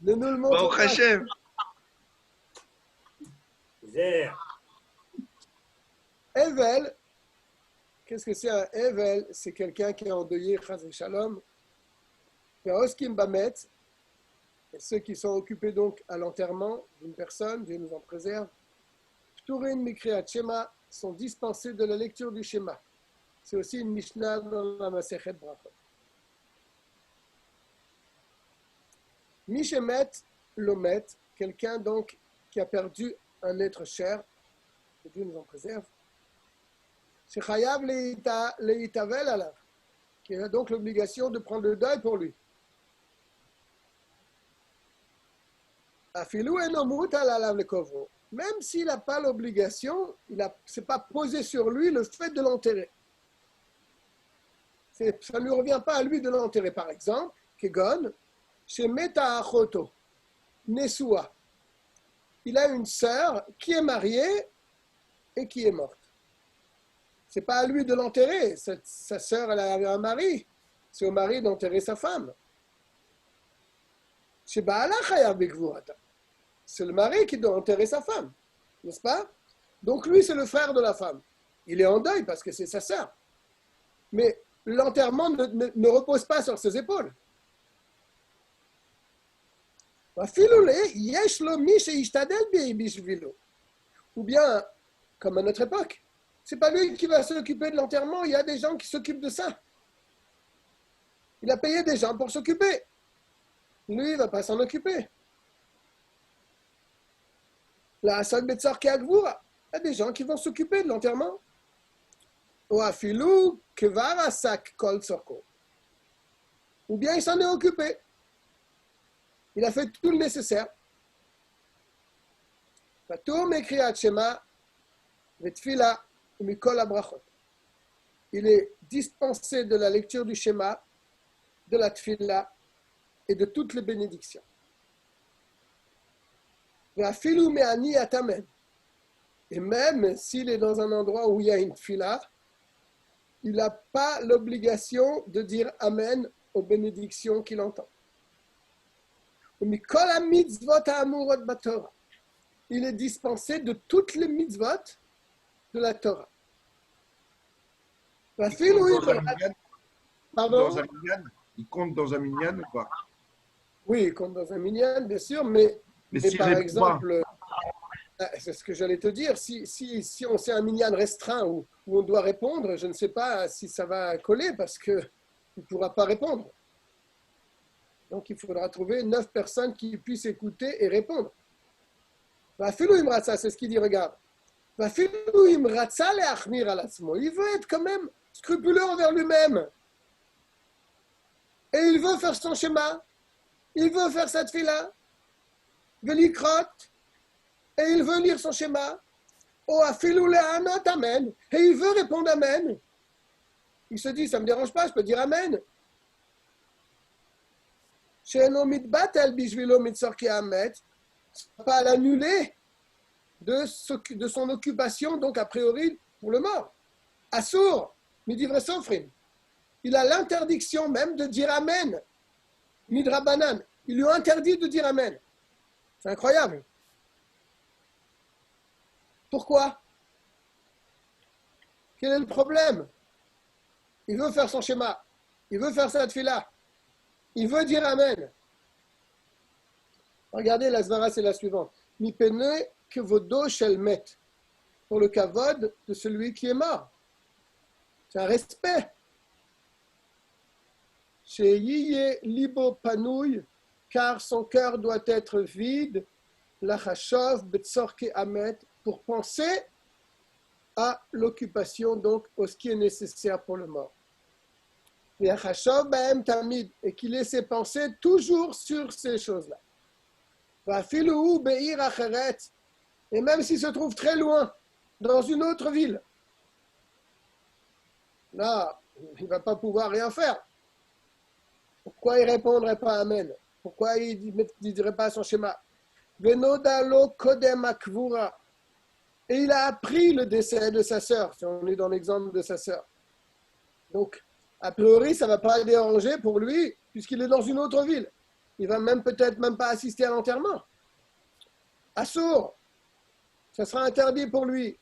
Ne nous le montre Baruch pas. Hashem. Zer. Evel, qu'est-ce que c'est un Evel? C'est quelqu'un qui est endeuillé, Chaz et Shalom. Oskim Bamet, et ceux qui sont occupés donc à l'enterrement d'une personne, Dieu nous en préserve, Pturin Mikriat Shema, sont dispensés de la lecture du schéma. C'est aussi une Mishnah dans la Masechet Brachot. Mishemet Lomet, quelqu'un donc qui a perdu un être cher, que Dieu nous en préserve, Shechayav Leitavel alav, qui a donc l'obligation de prendre le deuil pour lui. Afilou enomut alav lekovro, même s'il n'a pas l'obligation, c'est pas posé sur lui le fait de l'enterrer. Ça ne lui revient pas à lui de l'enterrer. Par exemple, Kegon, chez Meta Achoto, Nesua, il a une sœur qui est mariée et qui est morte. Ce n'est pas à lui de l'enterrer. Sa sœur, elle avait un mari. C'est au mari d'enterrer sa femme. Chez Baala Chayav Bikvurata. C'est le mari qui doit enterrer sa femme, n'est-ce pas? Donc lui, c'est le frère de la femme. Il est en deuil parce que c'est sa sœur. Mais l'enterrement ne repose pas sur ses épaules. Ou bien, comme à notre époque, c'est pas lui qui va s'occuper de l'enterrement, il y a des gens qui s'occupent de ça. Il a payé des gens pour s'occuper. Lui, il ne va pas s'en occuper. La Hassan Betzar Keagvura, il y a des gens qui vont s'occuper de l'enterrement. Ou afilou kevar asak kol tzorko. Ou bien il s'en est occupé. Il a fait tout le nécessaire. Patur mekriyat shema vetfila umikol abrachot. Il est dispensé de la lecture du schéma, de la tfila et de toutes les bénédictions. Ve'afilu me'ani atamen. Et même s'il est dans un endroit où il y a une tfila, il n'a pas l'obligation de dire Amen aux bénédictions qu'il entend. Il est dispensé de toutes les mitzvot de la Torah. Il compte dans un minyan ou pas? Oui, il compte dans un minyan, bien sûr, mais par exemple, c'est ce que j'allais te dire, si on sait un minyan restreint où on doit répondre, je ne sais pas si ça va coller parce qu'il ne pourra pas répondre. Donc il faudra trouver 9 personnes qui puissent écouter et répondre. C'est ce qu'il dit, regarde. Il veut être quand même scrupuleux envers lui-même. Et il veut faire son schéma. Il veut faire cette fila. Velikrot. Et il veut lire son schéma. Amen. Et il veut répondre Amen. Il se dit, ça ne me dérange pas, je peux dire Amen. Pas à l'annuler de son occupation, donc a priori pour le mort. Assour, midivre sofrim. Il a l'interdiction même de dire Amen. Midrabanan. Il lui a interdit de dire Amen. C'est incroyable. Pourquoi? Quel est le problème? Il veut faire son schéma. Il veut faire sa tfila. Il veut dire Amen. Regardez, la svara, c'est la suivante. Mi pene kevodo shel met. Pour le kavod de celui qui est mort. C'est un respect. Chez Yiye libo panouille, car son cœur doit être vide. La chashov betzorke amet, pour penser à l'occupation, donc, à ce qui est nécessaire pour le mort. Et qu'il ait ses pensées toujours sur ces choses-là. Et même s'il se trouve très loin, dans une autre ville, là, il ne va pas pouvoir rien faire. Pourquoi il ne répondrait pas Amen? Pourquoi il ne dirait pas son schéma? Et il a appris le décès de sa sœur, si on est dans l'exemple de sa sœur. Donc, a priori, ça ne va pas le déranger pour lui, puisqu'il est dans une autre ville. Il ne va peut-être même pas assister à l'enterrement. Assour, ça sera interdit pour lui.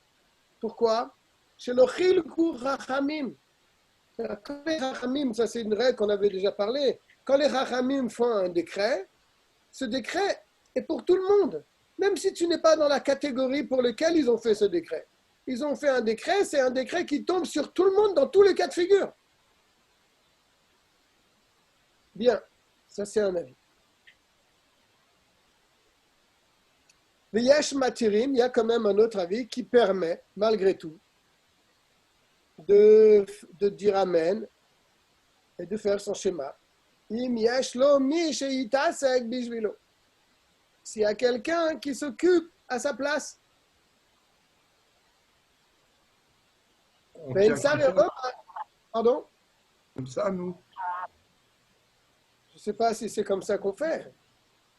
Pourquoi? Chez le Chilku Rachamim. Quand les Rachamim, ça c'est une règle qu'on avait déjà parlé, quand les Rachamim font un décret, ce décret est pour tout le monde. Même si tu n'es pas dans la catégorie pour laquelle ils ont fait ce décret. Ils ont fait un décret, c'est un décret qui tombe sur tout le monde dans tous les cas de figure. Bien, ça c'est un avis. V'yesh matirim, il y a quand même un autre avis qui permet, malgré tout, de dire Amen et de faire son schéma. Im yesh lo mi sheyitasek bishvilo. S'il y a quelqu'un qui s'occupe à sa place. On Ben, tient pardon? comme ça, nous. Je ne sais pas si c'est comme ça qu'on fait.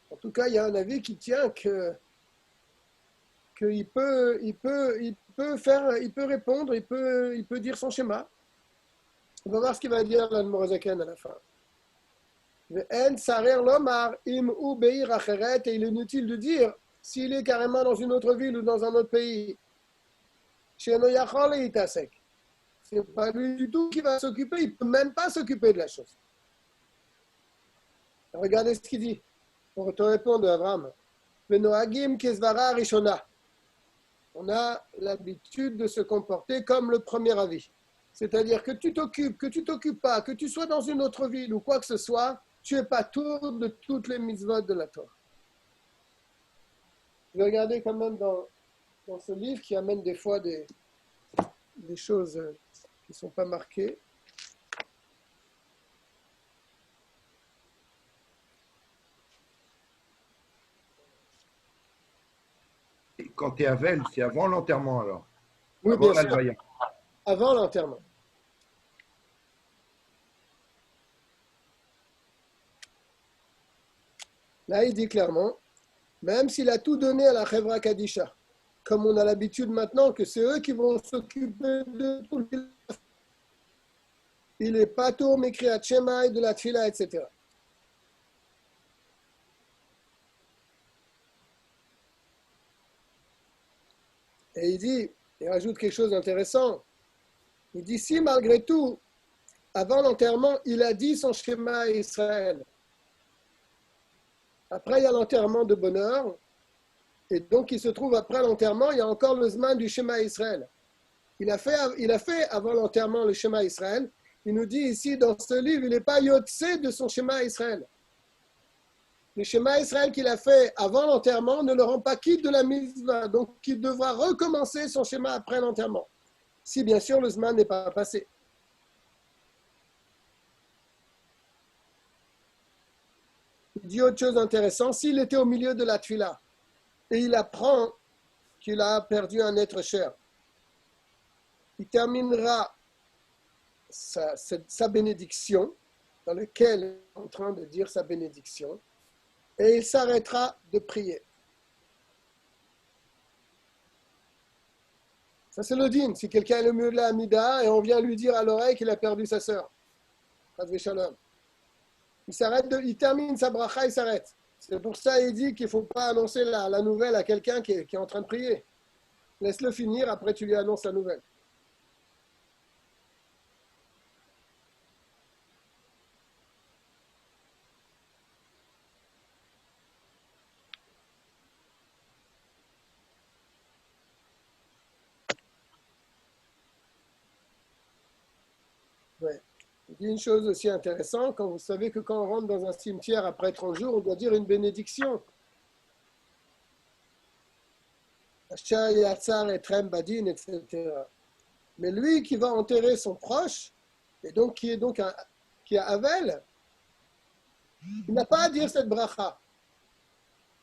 En tout cas, il y a un avis qui tient qu'il peut répondre, il peut dire son schéma. On va voir ce qu'il va dire l'Admorazaken à la fin. En sarer lomar im ou beir acheret, et il est inutile de dire s'il est carrément dans une autre ville ou dans un autre pays. Sheno yachol itasek. C'est pas lui du tout qui va s'occuper, il ne peut même pas s'occuper de la chose. Regardez ce qu'il dit pour te répondre, Abraham. Venoagim kesvara rishona. On a l'habitude de se comporter comme le premier avis. C'est-à-dire que tu t'occupes, que tu t'occupes pas, que tu sois dans une autre ville ou quoi que ce soit, tu es pas tour de toutes les mitzvot de la Torah. Je vais regarder quand même dans ce livre qui amène des fois des choses qui ne sont pas marquées. Et quand tu es à Vel, c'est avant l'enterrement alors. Oui, Avant bien sûr, l'Alvaya. avant l'enterrement. Là, il dit clairement, même s'il a tout donné à la Chevra Kadisha, comme on a l'habitude maintenant que c'est eux qui vont s'occuper de tout le il est pas tour Mekriat Shema et de la Tfila, etc. Et il rajoute quelque chose d'intéressant. Il dit, si malgré tout, avant l'enterrement, il a dit son schéma à Israël. Après, il y a l'enterrement de bonheur. Et donc, il se trouve après l'enterrement, il y a encore le Zman du schéma à Israël. Il a fait avant l'enterrement le schéma à Israël. Il nous dit ici, dans ce livre, il n'est pas yotse de son schéma à Israël. Le schéma à Israël qu'il a fait avant l'enterrement ne le rend pas quitte de la mitzvah. Donc, il devra recommencer son schéma après l'enterrement. Si, bien sûr, le Zman n'est pas passé. Il dit autre chose intéressante. S'il était au milieu de la tfila et il apprend qu'il a perdu un être cher, il terminera sa bénédiction, dans laquelle il est en train de dire sa bénédiction, et il s'arrêtera de prier. Ça, c'est le din. Si quelqu'un est au milieu de la Hamida et on vient lui dire à l'oreille qu'il a perdu sa sœur, il termine sa bracha, il s'arrête. C'est pour ça qu'il dit qu'il ne faut pas annoncer la nouvelle à quelqu'un qui est en train de prier. Laisse-le finir, après tu lui annonces la nouvelle. Ouais. Il dit une chose aussi intéressante, quand vous savez que quand on rentre dans un cimetière après 30 jours, on doit dire une bénédiction. Asher Yatzar Etrem Badin, etc. Mais lui qui va enterrer son proche, et donc qui est Avel, il n'a pas à dire cette bracha.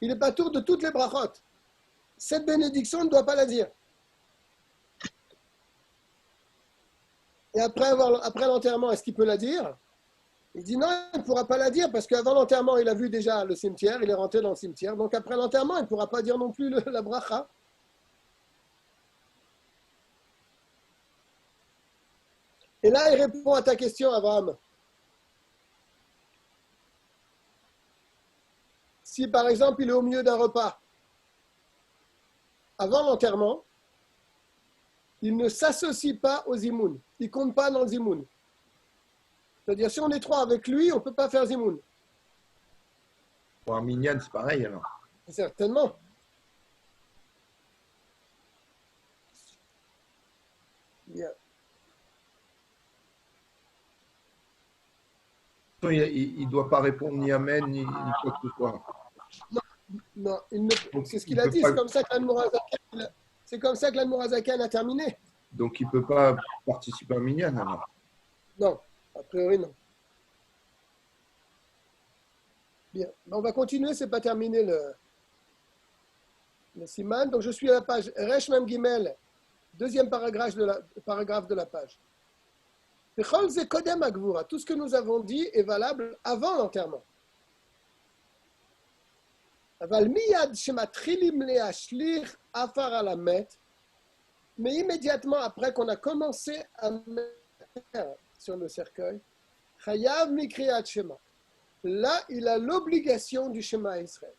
Il n'est pas tour de toutes les brachot. Cette bénédiction, il ne doit pas la dire. Et après l'enterrement, est-ce qu'il peut la dire? Il dit non, il ne pourra pas la dire parce qu'avant l'enterrement, il a vu déjà le cimetière, il est rentré dans le cimetière. Donc après l'enterrement, il ne pourra pas dire non plus la bracha. Et là, il répond à ta question, Abraham. Si par exemple, il est au milieu d'un repas, avant l'enterrement, il ne s'associe pas au zimoun. Il ne compte pas dans le zimoun. C'est-à-dire, si on est trois avec lui, on ne peut pas faire zimoun. Pour un minyan, c'est pareil alors. Certainement. Bien. Il ne doit pas répondre ni Amen, ni quoi que ce soit. Non, Donc, c'est ce il qu'il a peut dit. pas- C'est comme ça que l'Admorazakan a terminé. Donc, il ne peut pas participer à Minyan alors. Non, a priori, non. Bien. On va continuer, c'est pas terminé le Siman. Donc, je suis à la page Resh Mem Gimel, deuxième paragraphe de la page. Bechol ze kodem hagvura. Tout ce que nous avons dit est valable avant l'enterrement. Aval miyad shematchilim leashlich afar al hamet. Mais immédiatement après qu'on a commencé à mettre sur le cercueil, chayav mikriyat shema. Là, il a l'obligation du Shema Israël.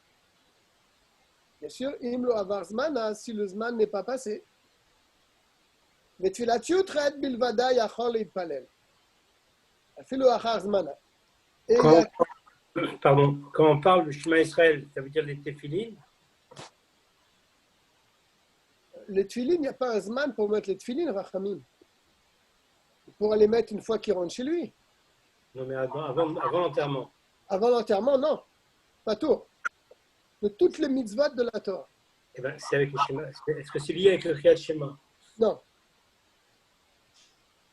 Bien sûr, im lo avar zmana, si le zman n'est pas passé. ותפילת י"ח בלבדה יכול להתפלל. אפילו אחר זמנה. Quand on parle du Shema Israël, ça veut dire les téphilines? Les tefilines, il n'y a pas un zman pour mettre les tefilines, Rachamim. Pour les mettre une fois qu'il rentre chez lui. Non, mais avant l'enterrement. Avant l'enterrement, non. Pas tout. De toutes les mitzvot de la Torah. Eh ben, c'est avec le Shema. Est-ce que c'est lié avec le Kriyat Shema? Non.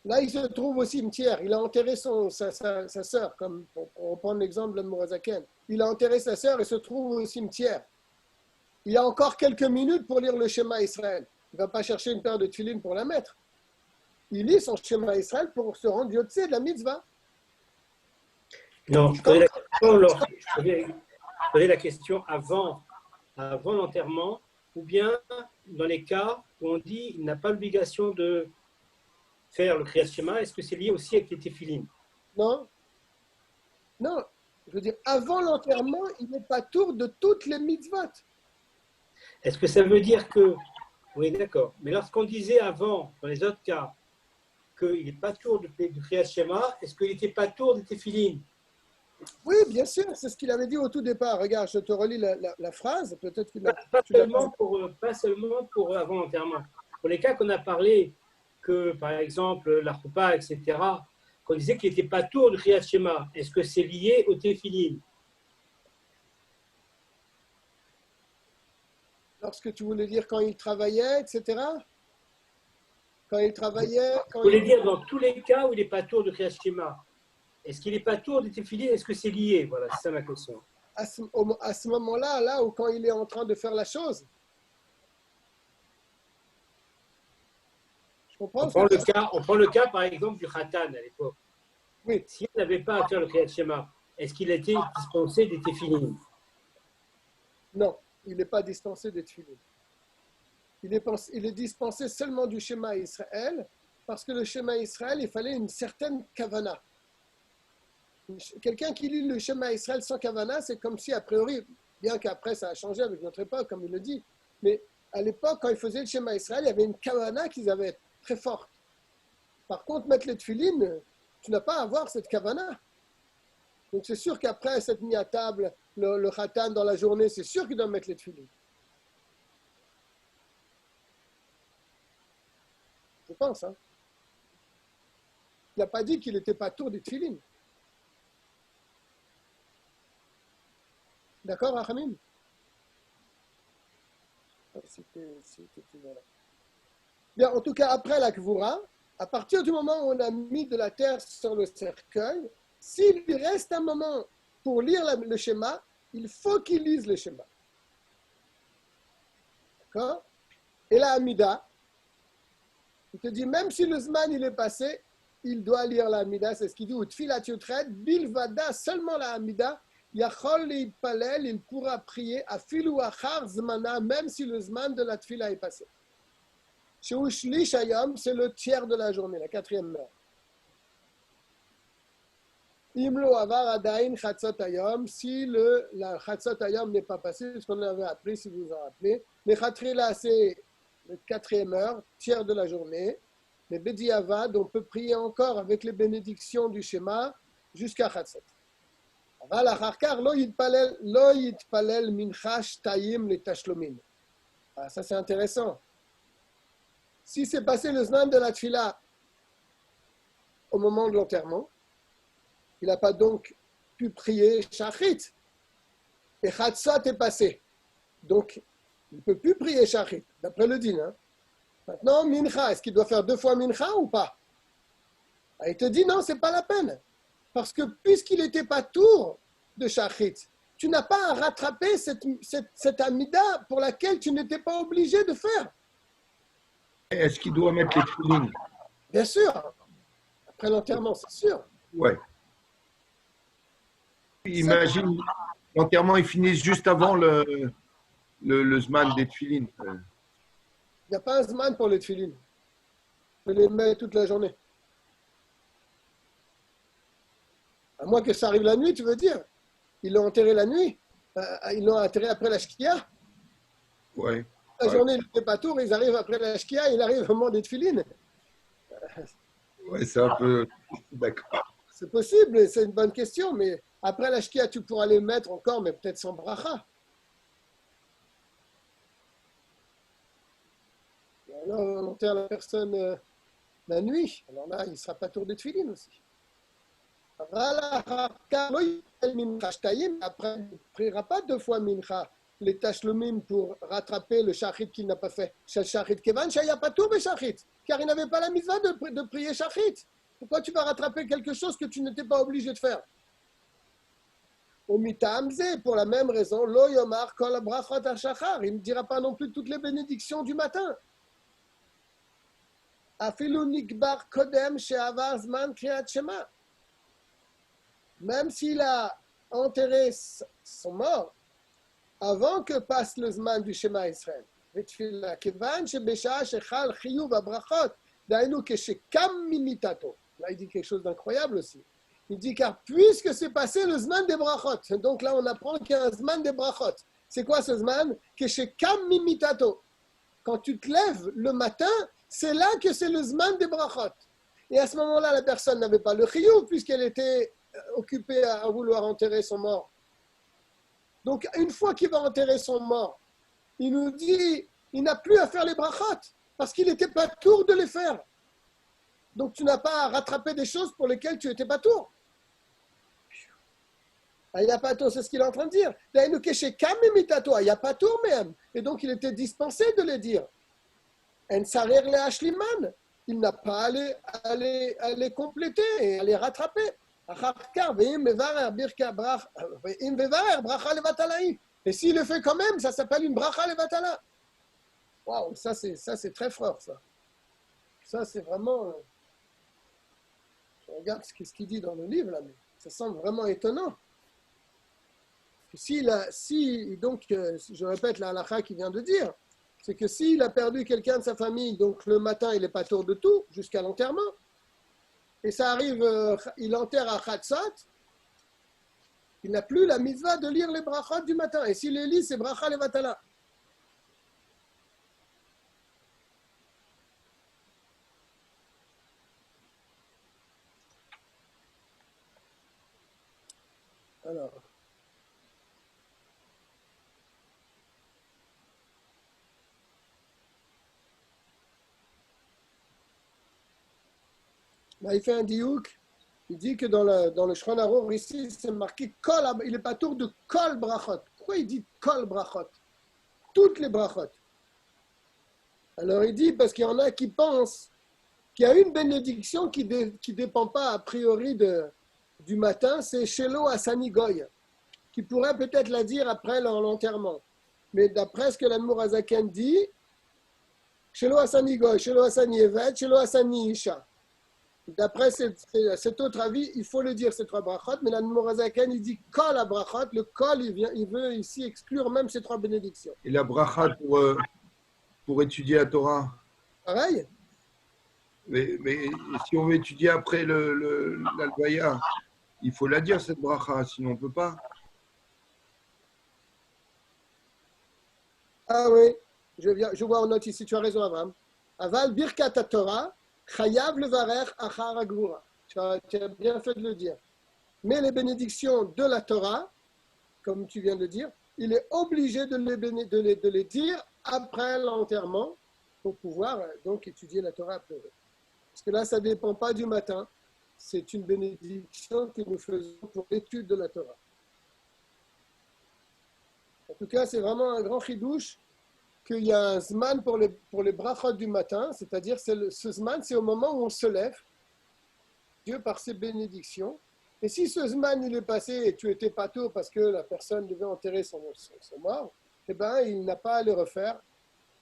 Là, il se trouve au cimetière. Il a enterré sa sœur, comme on reprend l'exemple de Mourazaken. Il a enterré sa sœur et se trouve au cimetière. Il a encore quelques minutes pour lire le Shema Israël. Il ne va pas chercher une paire de tefilines pour la mettre. Il lit son Shema Israël pour se rendre yotze de la mitzvah. Non, je posais la question avant l'enterrement, ou bien dans les cas où on dit qu'il n'a pas l'obligation de faire le Kriyat Shema, est-ce que c'est lié aussi avec les téphilines? Non. Non. Je veux dire, avant l'enterrement, il n'est pas tour de toutes les mitzvot. Est-ce que ça veut dire que... Oui, d'accord. Mais lorsqu'on disait avant, dans les autres cas, qu'il n'est pas tour du Kriyat Shema, est-ce qu'il n'était pas tour des téphilines? Oui, bien sûr, c'est ce qu'il avait dit au tout départ. Regarde, je te relis la phrase. Peut-être qu'il Pas seulement pour avant l'enterrement. Pour les cas qu'on a parlé, que par exemple la choupa, etc., qu'on disait qu'il n'était pas tour du Kriyat Shema, est-ce que c'est lié aux téphilines? Lorsque tu voulais dire quand il travaillait, etc. Quand il travaillait... Vous voulez dire dans tous les cas où il n'est pas tour du Kriyat Shema, est-ce qu'il n'est pas tour des téphilines? Est-ce que c'est lié? Voilà, c'est ça ma question. À ce moment-là, là où quand il est en train de faire la chose. Je comprends. On prend le cas, par exemple, du Khatan à l'époque. Oui. S'il n'avait pas à faire le Kriyat Shema, est-ce qu'il a été dispensé des téphilines? Non, il n'est pas dispensé des tefilines. Il est dispensé seulement du Shema Israël, parce que le Shema Israël, il fallait une certaine kavana. Quelqu'un qui lit le Shema Israël sans kavana, c'est comme si, a priori, bien qu'après ça a changé avec notre époque, comme il le dit, mais à l'époque, quand ils faisaient le Shema Israël, il y avait une kavana qu'ils avaient très forte. Par contre, mettre les tefilines, tu n'as pas à avoir cette kavana. Donc c'est sûr qu'après cette mis à table, le khatan dans la journée, c'est sûr qu'il doit mettre les tefilines. Je pense. Hein. Il n'a pas dit qu'il n'était pas tour des tefilines. D'accord, Rachamim? Bien, en tout cas, après la Kvoura, à partir du moment où on a mis de la terre sur le cercueil, s'il lui reste un moment pour lire le schéma, il faut qu'il lise le schéma. D'accord? Et la Hamida, il te dit, même si le Zman il est passé, il doit lire la Hamida, c'est ce qu'il dit, ou Tfilat Yotret, Bilvada, seulement la Hamida, Yachol Leitpalel, il pourra prier à Filou Achar Zmana, même si le Zman de la Tfila est passé. Chez Ushlish Hayam, c'est le tiers de la journée, la 4e heure. Imlo Avar Adain Chatzot Hayam, si la Chatzot Hayam n'est pas passé, ce qu'on avait appris, si vous vous en rappelez. Mais Chatrila, c'est le 4e heure, tiers de la journée. Mais Bedi Avad, on peut prier encore avec les bénédictions du schéma jusqu'à Chatzot. אבל אחר כך לא יתפלל מנחה שתיים לתשלומים. Ça c'est intéressant. Si c'est passé le zman de la tfila au moment de l'enterrement, il n'a pas donc pu prier shachrit. Et chatzot est passé. Donc, il ne peut plus prier Shachrit, d'après le din. Hein. Maintenant, Mincha, est-ce qu'il doit faire 2 fois Mincha ou pas? Il te dit non, ce n'est pas la peine. Parce que puisqu'il n'était pas tour de Shachrit, tu n'as pas à rattraper cette amida pour laquelle tu n'étais pas obligé de faire. Est-ce qu'il doit mettre les tefilines? Bien sûr. Après l'enterrement, c'est sûr. Ouais. Imagine, l'enterrement, il finit juste avant le Zman des tefilines. Il n'y a pas un zman pour les tefilines. Je les mets toute la journée. À moins que ça arrive la nuit, tu veux dire? Ils l'ont enterré la nuit. Ils l'ont enterré après la shkia. Ouais. La journée, il n'était pas tour. Ils arrivent après la shkia. Il arrive au moment des tefilines. Ouais, c'est un peu. D'accord. C'est possible, c'est une bonne question. Mais après la shkia, tu pourras les mettre encore, mais peut-être sans bracha. Alors, on enterre la personne la nuit. Alors là, il ne sera pas tour de tefilines aussi. Après, il ne priera pas 2 fois mincha, les tashlumim pour rattraper le shachrit qu'il n'a pas fait. Shachrit kevan, il n'y a pas tout mais shachrit, car il n'avait pas la mitzvah de prier shachrit. Pourquoi tu vas rattraper quelque chose que tu n'étais pas obligé de faire? Au mitamze, pour la même raison, lo yomar kol brachot hashachar, il ne dira pas non plus toutes les bénédictions du matin. Afilu nikbar kodem she'avar zman kriyat shema. Même s'il a enterré son mort avant que passe le Zman du Shema Israël. Là, il dit quelque chose d'incroyable aussi. Il dit car puisque c'est passé le Zman des brachot, donc là on apprend qu'il y a un Zman des brachot. C'est quoi ce Zman? Keshekam mimitato. Quand tu te lèves le matin, c'est là que c'est le Zman des brachot. Et à ce moment-là, la personne n'avait pas le chiyuv puisqu'elle était occupé à vouloir enterrer son mort. Donc, une fois qu'il va enterrer son mort, il nous dit, il n'a plus à faire les brachot, parce qu'il n'était pas tour de les faire. Donc, tu n'as pas à rattraper des choses pour lesquelles tu n'étais pas tour. Il n'y a pas tour, c'est ce qu'il est en train de dire. Il n'y a pas tour même. Et donc, il était dispensé de les dire. Il n'a pas à les compléter et à les rattraper. Et s'il le fait quand même, ça s'appelle une bracha levatala. Waouh, ça c'est très fort, ça. Ça c'est vraiment. Je regarde ce qu'il dit dans le livre là, mais ça semble vraiment étonnant. Donc, je répète la halakha qu'il vient de dire, c'est que s'il a perdu quelqu'un de sa famille, donc le matin il n'est pas tour de tout jusqu'à l'enterrement. Et ça arrive, il enterre à Chatzot, il n'a plus la mitzvah de lire les brachot du matin. Et s'il les lit, c'est bracha levatala. Alors. Là, il fait un diouk. Il dit que dans le Shulchan Aruch, ici, c'est marqué kol, il n'est pas tour de kol brachot. Pourquoi il dit kol brachot? Toutes les brachot. Alors il dit, parce qu'il y en a qui pensent qu'il y a une bénédiction qui ne dépend pas a priori du matin, c'est Shelo Asani Goy, qui pourrait peut-être la dire après l'enterrement. Mais d'après ce que l'Admour Azaken dit, Shelo Asani Goy, Shelo Asani Evet, Shelo Asani Isha. D'après cet autre avis, il faut le dire, ces 3 brachot, mais l'Admour Azaken, il dit kol à brachot, le kol, il veut ici exclure même ces 3 bénédictions. Et la bracha pour étudier la Torah? Pareil. Mais si on veut étudier après l'Alvaya, il faut la dire cette bracha, sinon on ne peut pas. Ah oui, je vois en note ici, tu as raison, Avram. Aval birkat Torah, chayav levarer achar agvura. Tu as bien fait de le dire. Mais les bénédictions de la Torah, comme tu viens de dire, il est obligé de les dire après l'enterrement pour pouvoir donc étudier la Torah après. Parce que là, ça ne dépend pas du matin. C'est une bénédiction que nous faisons pour l'étude de la Torah. tout cas, c'est vraiment un grand chidouche qu'il y a un zman pour les brachot du matin, c'est-à-dire ce zman, c'est au moment où on se lève, Dieu par ses bénédictions. Et si ce zman il est passé et tu étais pas tôt parce que la personne devait enterrer son mort, eh ben, il n'a pas à le refaire,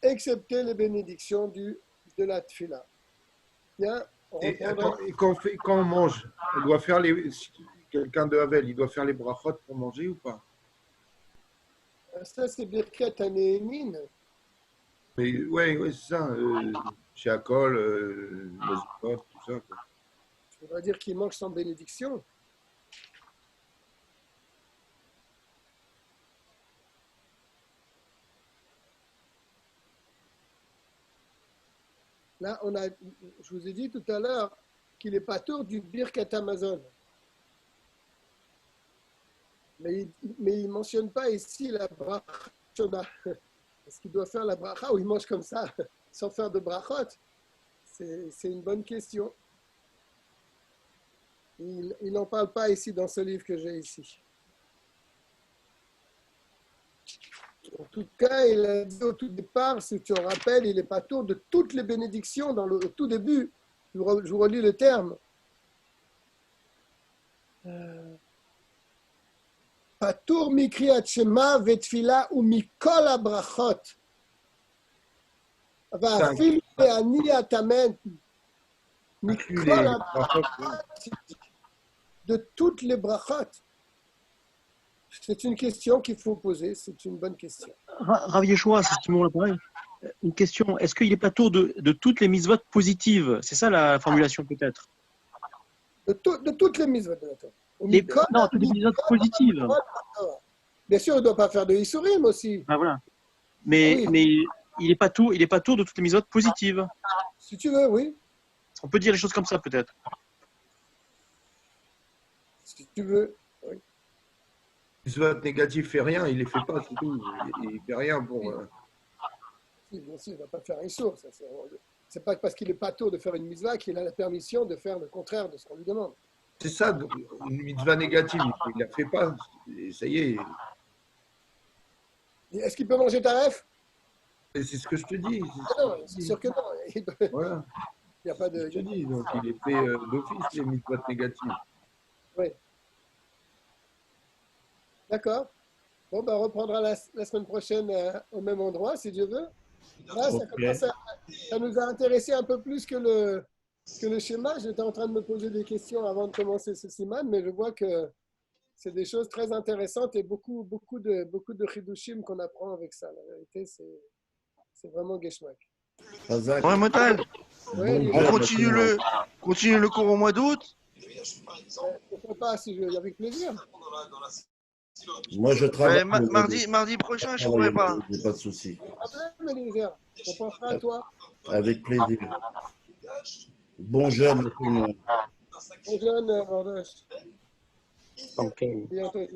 excepté les bénédictions de la tfila. Bien, Et quand on mange, on doit faire quelqu'un de Havel, il doit faire les brachot pour manger ou pas? Ça, c'est Birkat Hanehemin. Mais ouais, c'est ça. Chez Akol, Mozikot, tout ça. Quoi. On va dire qu'il mange sans bénédiction. Là, je vous ai dit tout à l'heure qu'il n'est pas tour du Birkat Amazon. Mais il ne mentionne pas ici la bracha. Est-ce qu'il doit faire la bracha ou il mange comme ça, sans faire de brachot? C'est une bonne question. Il n'en parle pas ici dans ce livre que j'ai ici. En tout cas, il a dit au tout départ, si tu te rappelles, il n'est pas tour de toutes les bénédictions au tout début. Je vous relis le terme. Patour mikriat shema vetfila ou mikol abrachot. Vafilu ani atamen. Mikol abrachot. De toutes les brachot. C'est une question qu'il faut poser. C'est une bonne question. Rav Yeshua, c'est Simon l'appareil. Une question. Est-ce qu'il n'est pas tour de toutes les mitzvot positives? C'est ça la formulation peut-être? De toutes les mitzvot de la Torah. Non, toutes les mitzvot positives. Bien sûr, il ne doit pas faire de Isurim aussi. Ah, voilà. Mais il n'est pas tour de toutes les mitzvot positives. Si tu veux, oui. On peut dire les choses comme ça peut-être. Si tu veux, oui. Mitzvot négatif fait rien, il les fait pas, c'est tout. Il fait rien pour. Si, bien sûr, il ne va pas faire un sourd. C'est pas parce qu'il n'est pas tour de faire une mitzvah qu'il a la permission de faire le contraire de ce qu'on lui demande. C'est ça, donc, une mitzvah négative, il ne la fait pas. Et ça y est. Est-ce qu'il peut manger taref? C'est ce que je te dis. Non, c'est sûr que non. Voilà. Il n'y a pas de. Je te dis, donc il est fait d'office, les mitzvot négatives. Oui. D'accord. Bon, ben, on reprendra la semaine prochaine au même endroit, si Dieu veut. Là, ça nous a intéressé un peu plus que le schéma. J'étais en train de me poser des questions avant de commencer ce siman, mais je vois que c'est des choses très intéressantes et beaucoup de chidushim qu'on apprend avec ça. La vérité, c'est vraiment Geshmak. Ouais, Motal, Ouais, on continue le cours au mois d'août. pourquoi pas, avec plaisir. Moi, je travaille. Mardi prochain, je ne pourrai pas. Il n'y a pas de souci. On pensera à toi. Avec plaisir. Bon jeûne à tout le monde. Bon jeune, Mordosh. Ok. Bientôt.